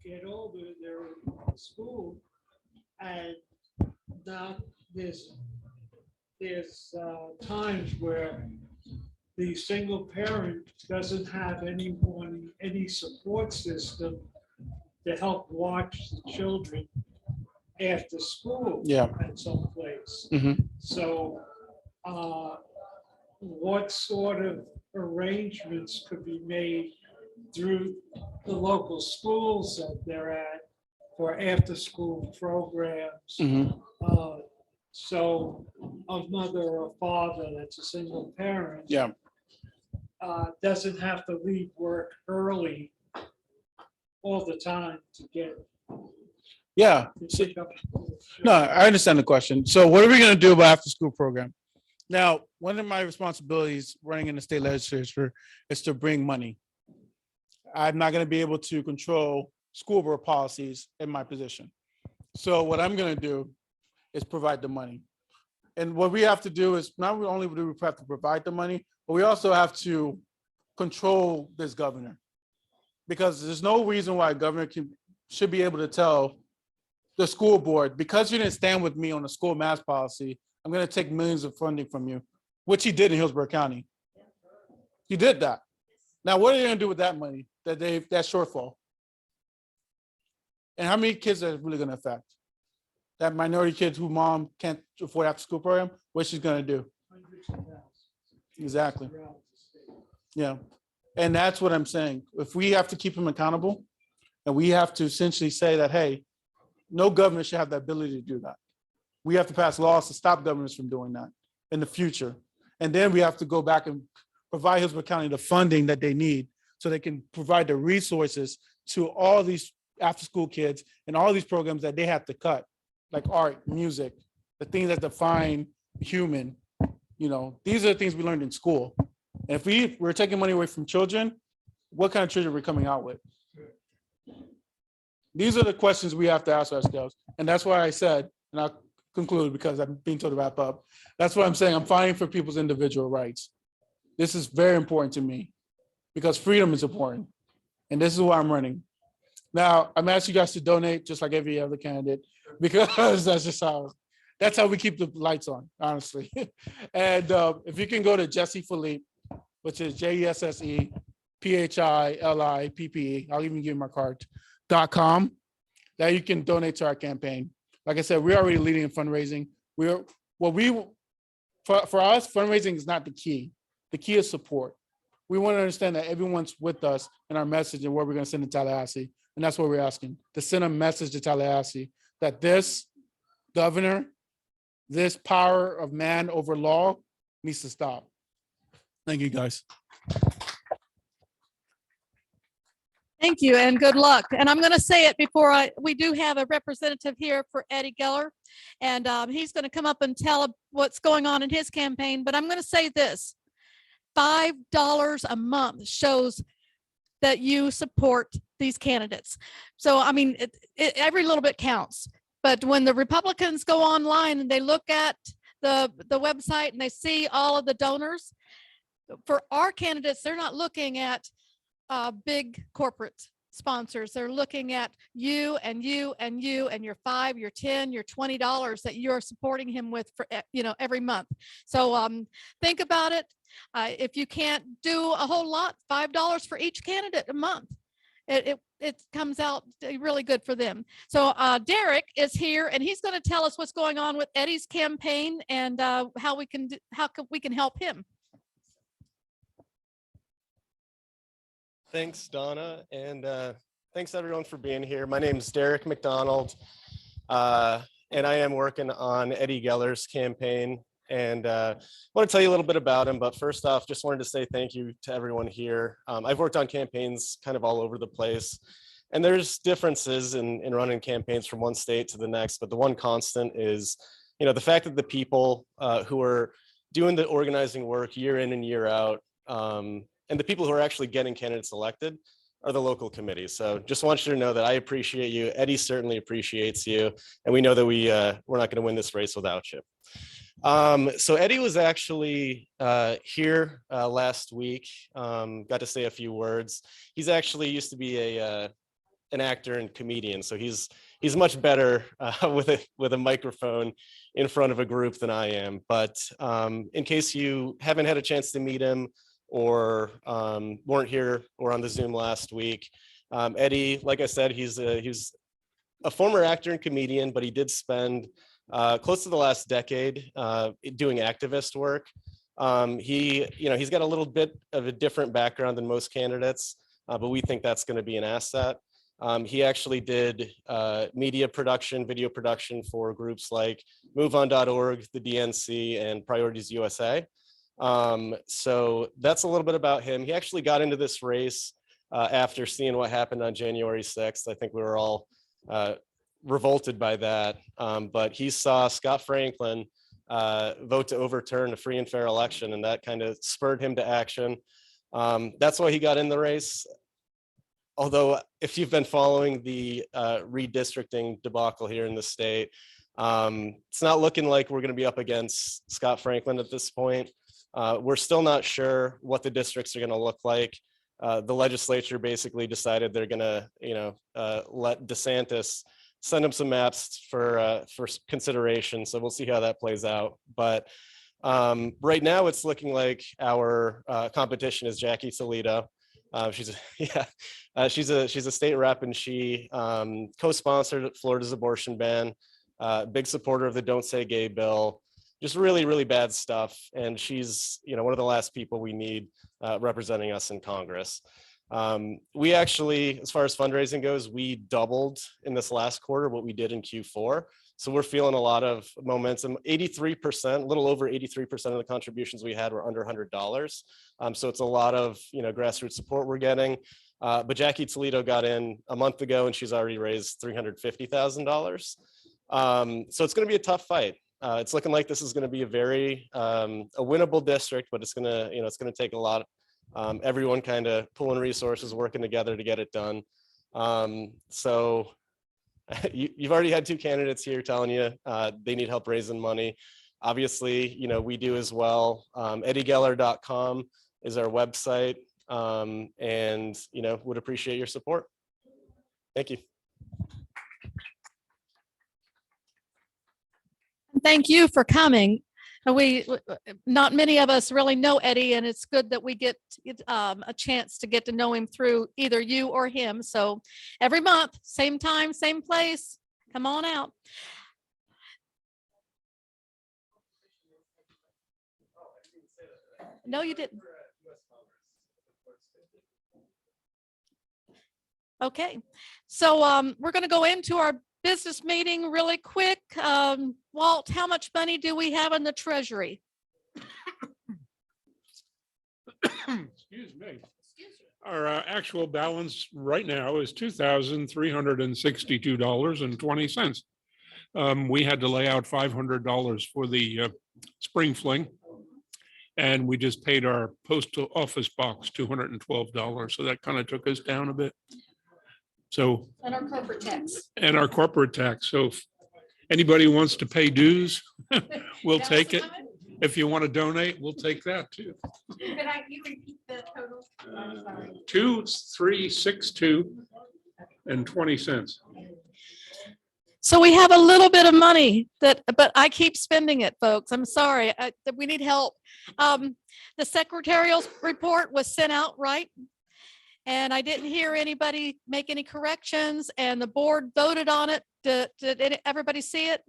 Speaker 11: get older, they're in school, and now there's times where the single parent doesn't have any support system to help watch the children after school.
Speaker 9: Yeah.
Speaker 11: At some place.
Speaker 9: Mhm.
Speaker 11: So what sort of arrangements could be made through the local schools that they're at for after-school programs?
Speaker 9: Mhm.
Speaker 11: So a mother or father that's a single parent doesn't have to leave work early all the time to get.
Speaker 9: Yeah.
Speaker 11: To pick up.
Speaker 9: No, I understand the question. So what are we going to do about after-school program? Now, one of my responsibilities running in the state legislature is to bring money. I'm not going to be able to control school board policies in my position. So what I'm going to do is provide the money. And what we have to do is not only do we have to provide the money, but we also have to control this governor. Because there's no reason why a governor should be able to tell the school board, because you didn't stand with me on the school mass policy, I'm going to take millions of funding from you, which he did in Hillsborough County. He did that. Now, what are they going to do with that money, that shortfall? And how many kids are it really going to affect? That minority kids who mom can't afford after school program, what she's going to do? Exactly. Yeah. And that's what I'm saying. If we have to keep them accountable, and we have to essentially say that, hey, no governor should have the ability to do that. We have to pass laws to stop governors from doing that. in the future. And then we have to go back and provide Hillsborough County the funding that they need so they can provide the resources to all these after-school kids and all these programs that they have to cut, like art, music, the things that define human. You know, these are the things we learned in school. And if we're taking money away from children, what kind of children are we coming out with? These are the questions we have to ask ourselves. And that's why I said, and I'll conclude because I'm being told to wrap up. That's what I'm saying. I'm fighting for people's individual rights. This is very important to me because freedom is important. And this is why I'm running. Now, I'm asking you guys to donate just like every other candidate because that's how we keep the lights on, honestly. And if you can go to Jesse Philippe, which is JESSE I'll even give you my card.com, that you can donate to our campaign. Like I said, we're already leading in fundraising. For us, fundraising is not the key. The key is support. We want to understand that everyone's with us in our message and what we're going to send to Tallahassee. And that's what we're asking, to send a message to Tallahassee that this governor, this power of man over law needs to stop. Thank you, guys.
Speaker 1: Thank you and good luck. And I'm going to say it before we do have a representative here for Eddie Geller, and he's going to come up and tell what's going on in his campaign. But I'm going to say this, $5 a month shows that you support these candidates. So, I mean, every little bit counts. But when the Republicans go online and they look at the website and they see all of the donors, for our candidates, they're not looking at big corporate sponsors. They're looking at you and you and you and your $5, your $10, your $20 that you're supporting him with for, every month. So think about it. If you can't do a whole lot, $5 for each candidate a month. It comes out really good for them. So Derek is here and he's going to tell us what's going on with Eddie's campaign and how we can help him.
Speaker 12: Thanks, Donna, and thanks everyone for being here. My name is Derek McDonald, and I am working on Eddie Geller's campaign. And I want to tell you a little bit about him, but first off, just wanted to say thank you to everyone here. I've worked on campaigns kind of all over the place, and there's differences in running campaigns from one state to the next, but the one constant is, the fact that the people who are doing the organizing work year in and year out, and the people who are actually getting candidates elected are the local committees. So just want you to know that I appreciate you. Eddie certainly appreciates you. And we know that we're not going to win this race without you. So Eddie was actually here last week, got to say a few words. He's actually used to be an actor and comedian. So he's much better with a microphone in front of a group than I am. But in case you haven't had a chance to meet him, or weren't here or on the Zoom last week. Eddie, like I said, he's a former actor and comedian, but he did spend close to the last decade doing activist work. He's got a little bit of a different background than most candidates, but we think that's going to be an asset. He actually did media production, video production for groups like MoveOn.org, the DNC, and Priorities USA. So that's a little bit about him. He actually got into this race after seeing what happened on January 6th. I think we were all revolted by that. But he saw Scott Franklin vote to overturn a free and fair election, and that kind of spurred him to action. That's why he got in the race. Although if you've been following the redistricting debacle here in the state, it's not looking like we're going to be up against Scott Franklin at this point. We're still not sure what the districts are going to look like. The legislature basically decided they're going to, let DeSantis send him some maps for consideration. So we'll see how that plays out. But right now, it's looking like our competition is Jackie Toledo. She's a state rep, and she co-sponsored Florida's abortion ban. Big supporter of the Don't Say Gay bill. Just really, really bad stuff. And she's, one of the last people we need representing us in Congress. We actually, as far as fundraising goes, we doubled in this last quarter what we did in Q4. So we're feeling a lot of momentum. 83%, a little over 83% of the contributions we had were under $100. So it's a lot of, you know, grassroots support we're getting. But Jackie Toledo got in a month ago and she's already raised $350,000. So it's going to be a tough fight. It's looking like this is going to be a very a winnable district, but it's going to, you know, it's going to take a lot. Everyone kind of pulling resources, working together to get it done. So you've already had two candidates here telling you they need help raising money. Obviously, you know, we do as well. EHDClub.com is our website, and, you know, would appreciate your support. Thank you.
Speaker 1: Thank you for coming. Not many of us really know Eddie, and it's good that we get a chance to get to know him through either you or him. So every month, same time, same place, come on out. No, you didn't. Okay, so we're going to go into our business meeting really quick. Walt, how much money do we have in the treasury?
Speaker 5: Excuse me. Our actual balance right now is $2,362.20. We had to lay out $500 for the spring fling. And we just paid our postal office box $212. So that kind of took us down a bit. So.
Speaker 1: And our corporate tax.
Speaker 5: And our corporate tax. So if anybody wants to pay dues, we'll take it. If you want to donate, we'll take that too.
Speaker 1: You repeat the total?
Speaker 5: 2,362.20.
Speaker 1: So we have a little bit of money but I keep spending it, folks. I'm sorry. We need help. The secretarial report was sent out, right? And I didn't hear anybody make any corrections, and the board voted on it. Did everybody see it?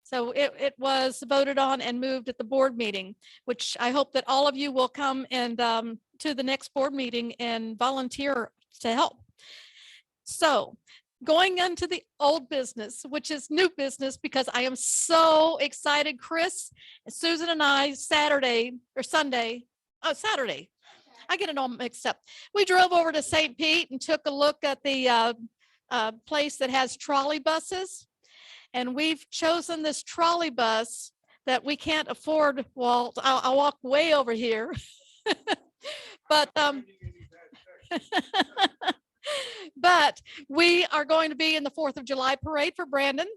Speaker 1: So it was voted on and moved at the board meeting, which I hope that all of you will come and to the next board meeting and volunteer to help. So going into the old business, which is new business, because I am so excited. Chris, Susan and I, Saturday, I get it all mixed up. We drove over to St. Pete and took a look at the place that has trolley buses. And we've chosen this trolley bus that we can't afford, Walt. I'll walk way over here. But but we are going to be in the 4th of July parade for Brandon.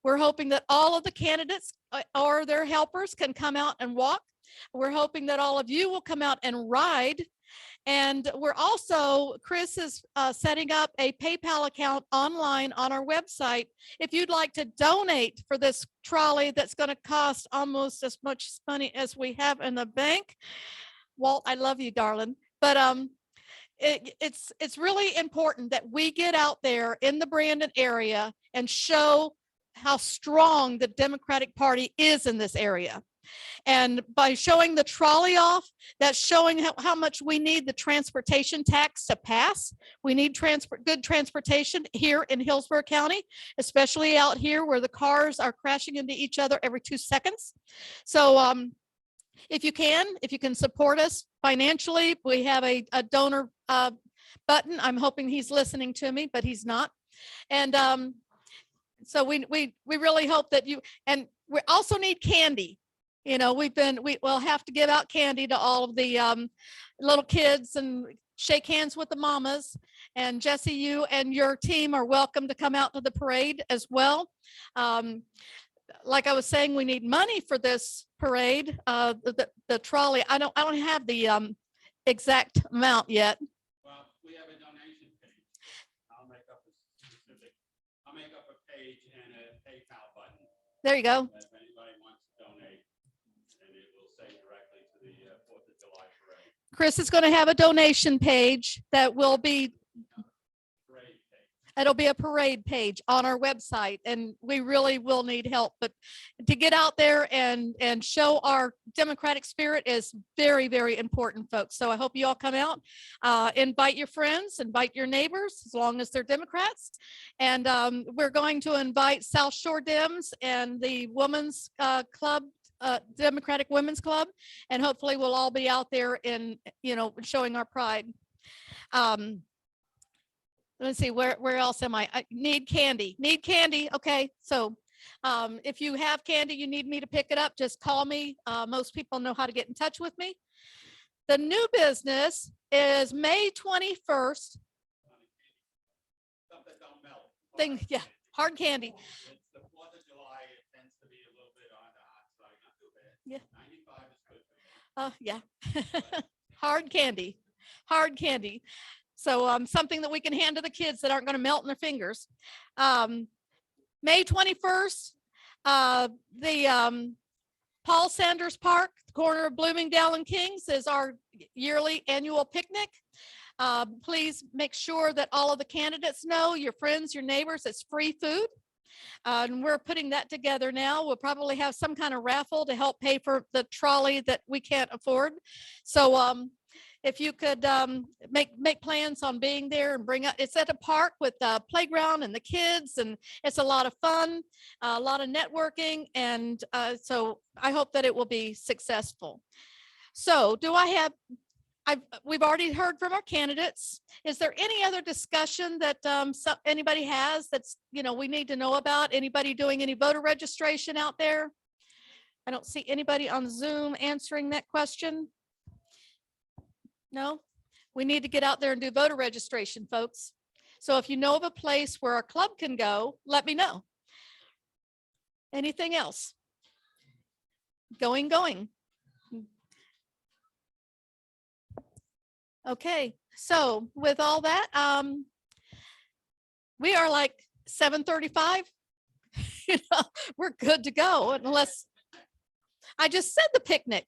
Speaker 1: We're hoping that all of the candidates or their helpers can come out and walk. We're hoping that all of you will come out and ride. And we're also, Chris is setting up a PayPal account online on our website. If you'd like to donate for this trolley that's going to cost almost as much money as we have in the bank. Walt, I love you, darling. But it's really important that we get out there in the Brandon area and show how strong the Democratic Party is in this area. And by showing the trolley off, that's showing how much we need the transportation tax to pass. We need good transportation here in Hillsborough County, especially out here where the cars are crashing into each other every 2 seconds. So if you can support us financially, we have a donor button. I'm hoping he's listening to me, but he's not. And so we really hope that you, and we also need candy. You know, we'll have to give out candy to all of the little kids and shake hands with the mamas. And Jesse, you and your team are welcome to come out to the parade as well. Like I was saying, we need money for this parade. The trolley, I don't have the exact amount yet.
Speaker 6: Well, we have a donation page. I'll make up a page and a PayPal button.
Speaker 1: There you go.
Speaker 6: If anybody wants to donate, and it will say directly to the 4th of July parade.
Speaker 1: Chris is going to have a donation page that will be It'll be a parade page on our website, and we really will need help. But to get out there and show our democratic spirit is very, very important, folks. So I hope you all come out, invite your friends, invite your neighbors, as long as they're Democrats. And we're going to invite South Shore Dems and the Women's Club, Democratic Women's Club, and hopefully we'll all be out there in, showing our pride. Let's see, where else am I need candy. Okay, so if you have candy, you need me to pick it up, just call me. Most people know how to get in touch with me. The new business is May 21st. Yeah, hard candy. Yeah. Yeah. Hard candy. So something that we can hand to the kids that aren't going to melt in their fingers. May 21st, the Paul Sanders Park, corner of Bloomingdale and Kings, is our yearly annual picnic. Please make sure that all of the candidates know, your friends, your neighbors, it's free food. And we're putting that together now. We'll probably have some kind of raffle to help pay for the trolley that we can't afford. So if you could make plans on being there and bring up, it's at a park with a playground and the kids, and it's a lot of fun, a lot of networking. And so I hope that it will be successful. So we've already heard from our candidates. Is there any other discussion that anybody has that's, we need to know about? Anybody doing any voter registration out there? I don't see anybody on Zoom answering that question. No, we need to get out there and do voter registration, folks. So if you know of a place where our club can go, let me know. Anything else? Going. Okay, so with all that, we are like 7:35. We're good to go, unless I just said the picnic.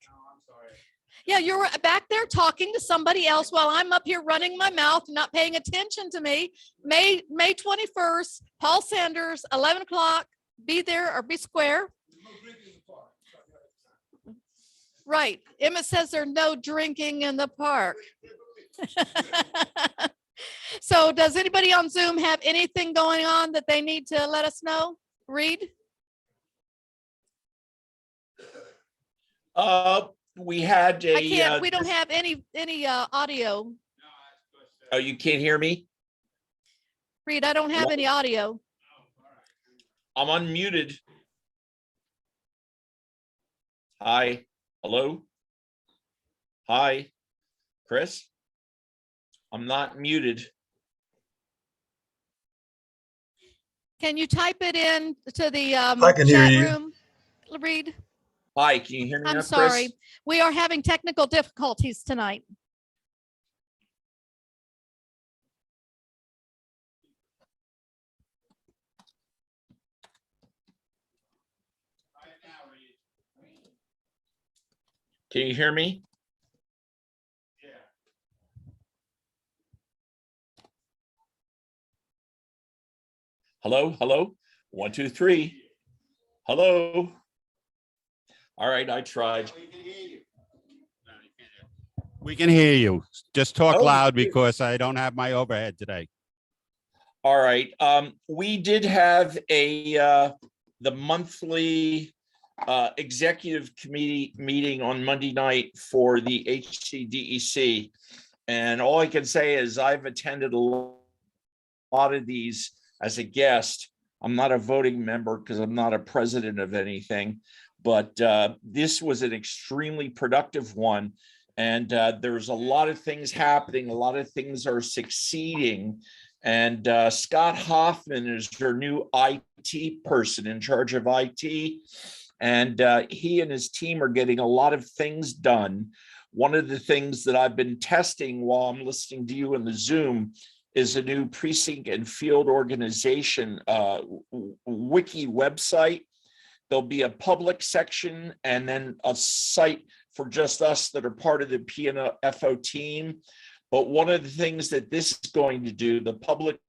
Speaker 1: Yeah, you're back there talking to somebody else while I'm up here running my mouth, not paying attention to me. May 21st, Paul Sanders, 11 o'clock. Be there or be square. Right. Emmett says there's no drinking in the park. So does anybody on Zoom have anything going on that they need to let us know? Reed?
Speaker 13: We had a.
Speaker 1: I can't, we don't have any audio.
Speaker 13: Oh, you can't hear me?
Speaker 1: Reed, I don't have any audio.
Speaker 13: I'm unmuted. Hi, hello? Hi, Chris? I'm not muted.
Speaker 1: Can you type it in to the
Speaker 14: I can hear
Speaker 1: chat
Speaker 14: you.
Speaker 1: room, Reed?
Speaker 13: Hi, can you hear me now,
Speaker 1: I'm
Speaker 13: Chris?
Speaker 1: sorry. We are having technical difficulties tonight.
Speaker 13: Can you hear me? Hello, hello, 1, 2, 3. Hello. All right, I tried.
Speaker 14: We can hear you. Just talk
Speaker 13: Oh,
Speaker 14: loud because I don't have my overhead today.
Speaker 13: All right. We did have the monthly executive committee meeting on Monday night for the HCDEC. And all I can say is I've attended a lot of these as a guest. I'm not a voting member because I'm not a president of anything, but this was an extremely productive one. And there's a lot of things happening. A lot of things are succeeding. And Scott Hoffman is their new IT person in charge of IT. And he and his team are getting a lot of things done. One of the things that I've been testing while I'm listening to you in the Zoom is a new precinct and field organization wiki website. There'll be a public section and then a site for just us that are part of the PNFO team. But one of the things that this is going to do, the public,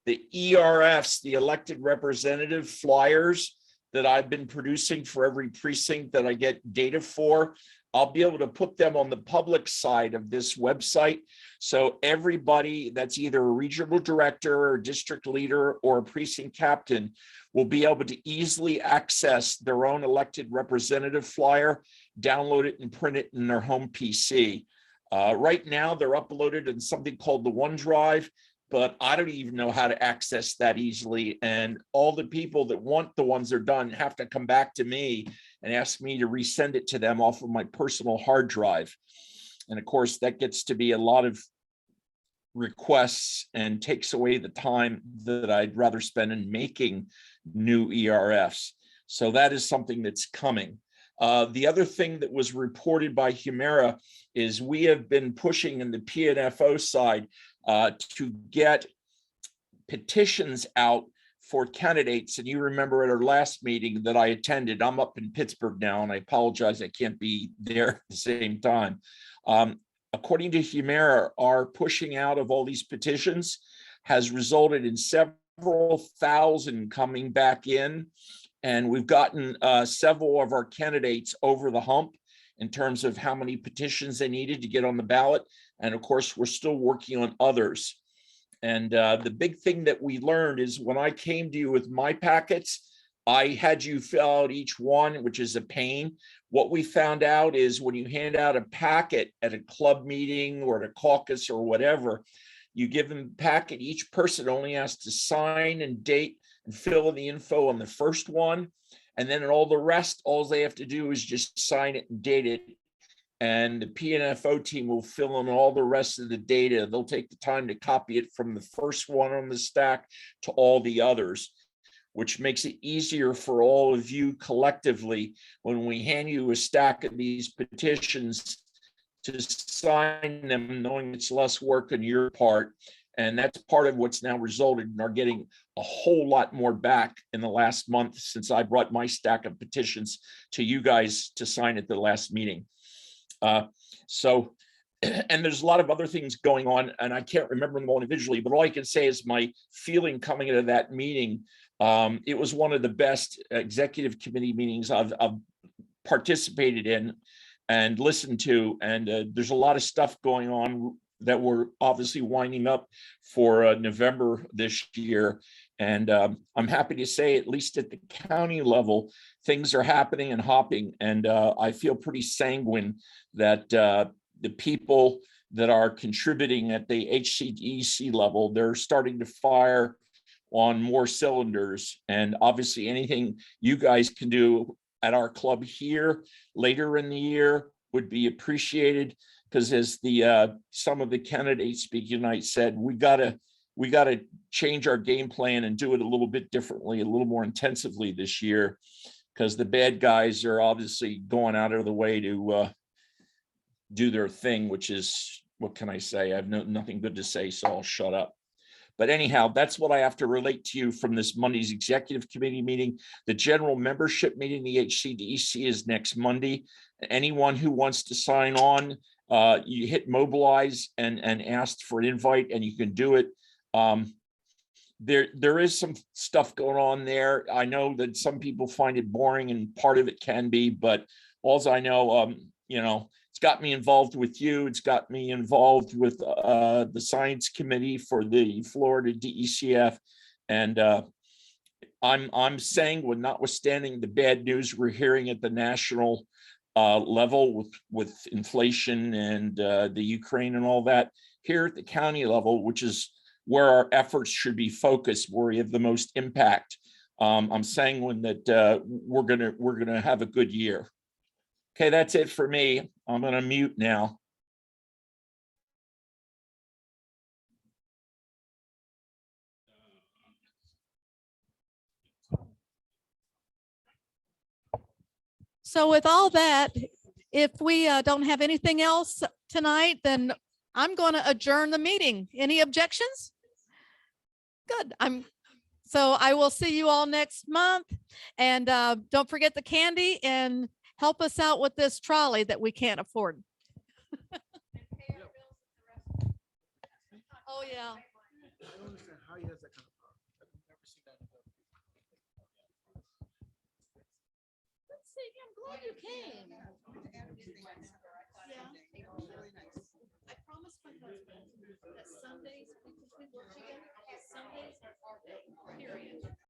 Speaker 13: the ERFs, the elected representative flyers that I've been producing for every precinct that I get data for, I'll be able to put them on the public side of this website. So everybody that's either a regional director or district leader or a precinct captain will be able to easily access their own elected representative flyer, download it and print it in their home PC. Right now, they're uploaded in something called the OneDrive, but I don't even know how to access that easily. And all the people that want the ones that are done have to come back to me and ask me to resend it to them off of my personal hard drive. And of course, that gets to be a lot of requests and takes away the time that I'd rather spend in making new ERFs. So that is something that's coming. The other thing that was reported by Humira is we have been pushing in the PNFO side to get petitions out for candidates. And you remember at our last meeting that I attended, I'm up in Pittsburgh now, and I apologize, I can't be there at the same time. According to Humira, our pushing out of all these petitions has resulted in several thousand coming back in. And we've gotten several of our candidates over the hump in terms of how many petitions they needed to get on the ballot. And of course, we're still working on others. And the big thing that we learned is when I came to you with my packets, I had you fill out each one, which is a pain. What we found out is when you hand out a packet at a club meeting or at a caucus or whatever, you give them a packet, each person only has to sign and date and fill in the info on the first one. And then all the rest, all they have to do is just sign it and date it. And the PNFO team will fill in all the rest of the data. They'll take the time to copy it from the first one on the stack to all the others, which makes it easier for all of you collectively when we hand you a stack of these petitions to sign them, knowing it's less work on your part. And that's part of what's now resulted in our getting a whole lot more back in the last month since I brought my stack of petitions to you guys to sign at the last meeting. And there's a lot of other things going on, and I can't remember them all individually, but all I can say is my feeling coming into that meeting, it was one of the best executive committee meetings I've participated in and listened to. And there's a lot of stuff going on that we're obviously winding up for November this year. And I'm happy to say, at least at the county level, things are happening and hopping. And I feel pretty sanguine that the people that are contributing at the HCDC level, they're starting to fire on more cylinders. And obviously anything you guys can do at our club here later in the year would be appreciated, because as the some of the candidates speaking tonight said, we gotta change our game plan and do it a little bit differently, a little more intensively this year, because the bad guys are obviously going out of the way to do their thing, which is, what can I say? I have nothing good to say, so I'll shut up. But anyhow, that's what I have to relate to you from this Monday's executive committee meeting. The general membership meeting, the HCDC, is next Monday. Anyone who wants to sign on, you hit mobilize and ask for an invite, and you can do it. There is some stuff going on there. I know that some people find it boring, and part of it can be, but alls I know, it's got me involved with you. It's got me involved with the science committee for the Florida DECF. And I'm sanguine, notwithstanding the bad news we're hearing at the national level with inflation and the Ukraine and all that. Here at the county level, which is where our efforts should be focused, where we have the most impact, I'm sanguine that we're gonna have a good year. Okay, that's it for me. I'm gonna mute now.
Speaker 1: So with all that, if we don't have anything else tonight, then I'm going to adjourn the meeting. Any objections? Good. So I will see you all next month. And don't forget the candy and help us out with this trolley that we can't afford. Oh, yeah.
Speaker 9: I don't understand how he has that kind of power. I've never seen that in government.
Speaker 1: Let's see, I'm glad you came. Yeah. I promised my husband that Sundays, because we work together,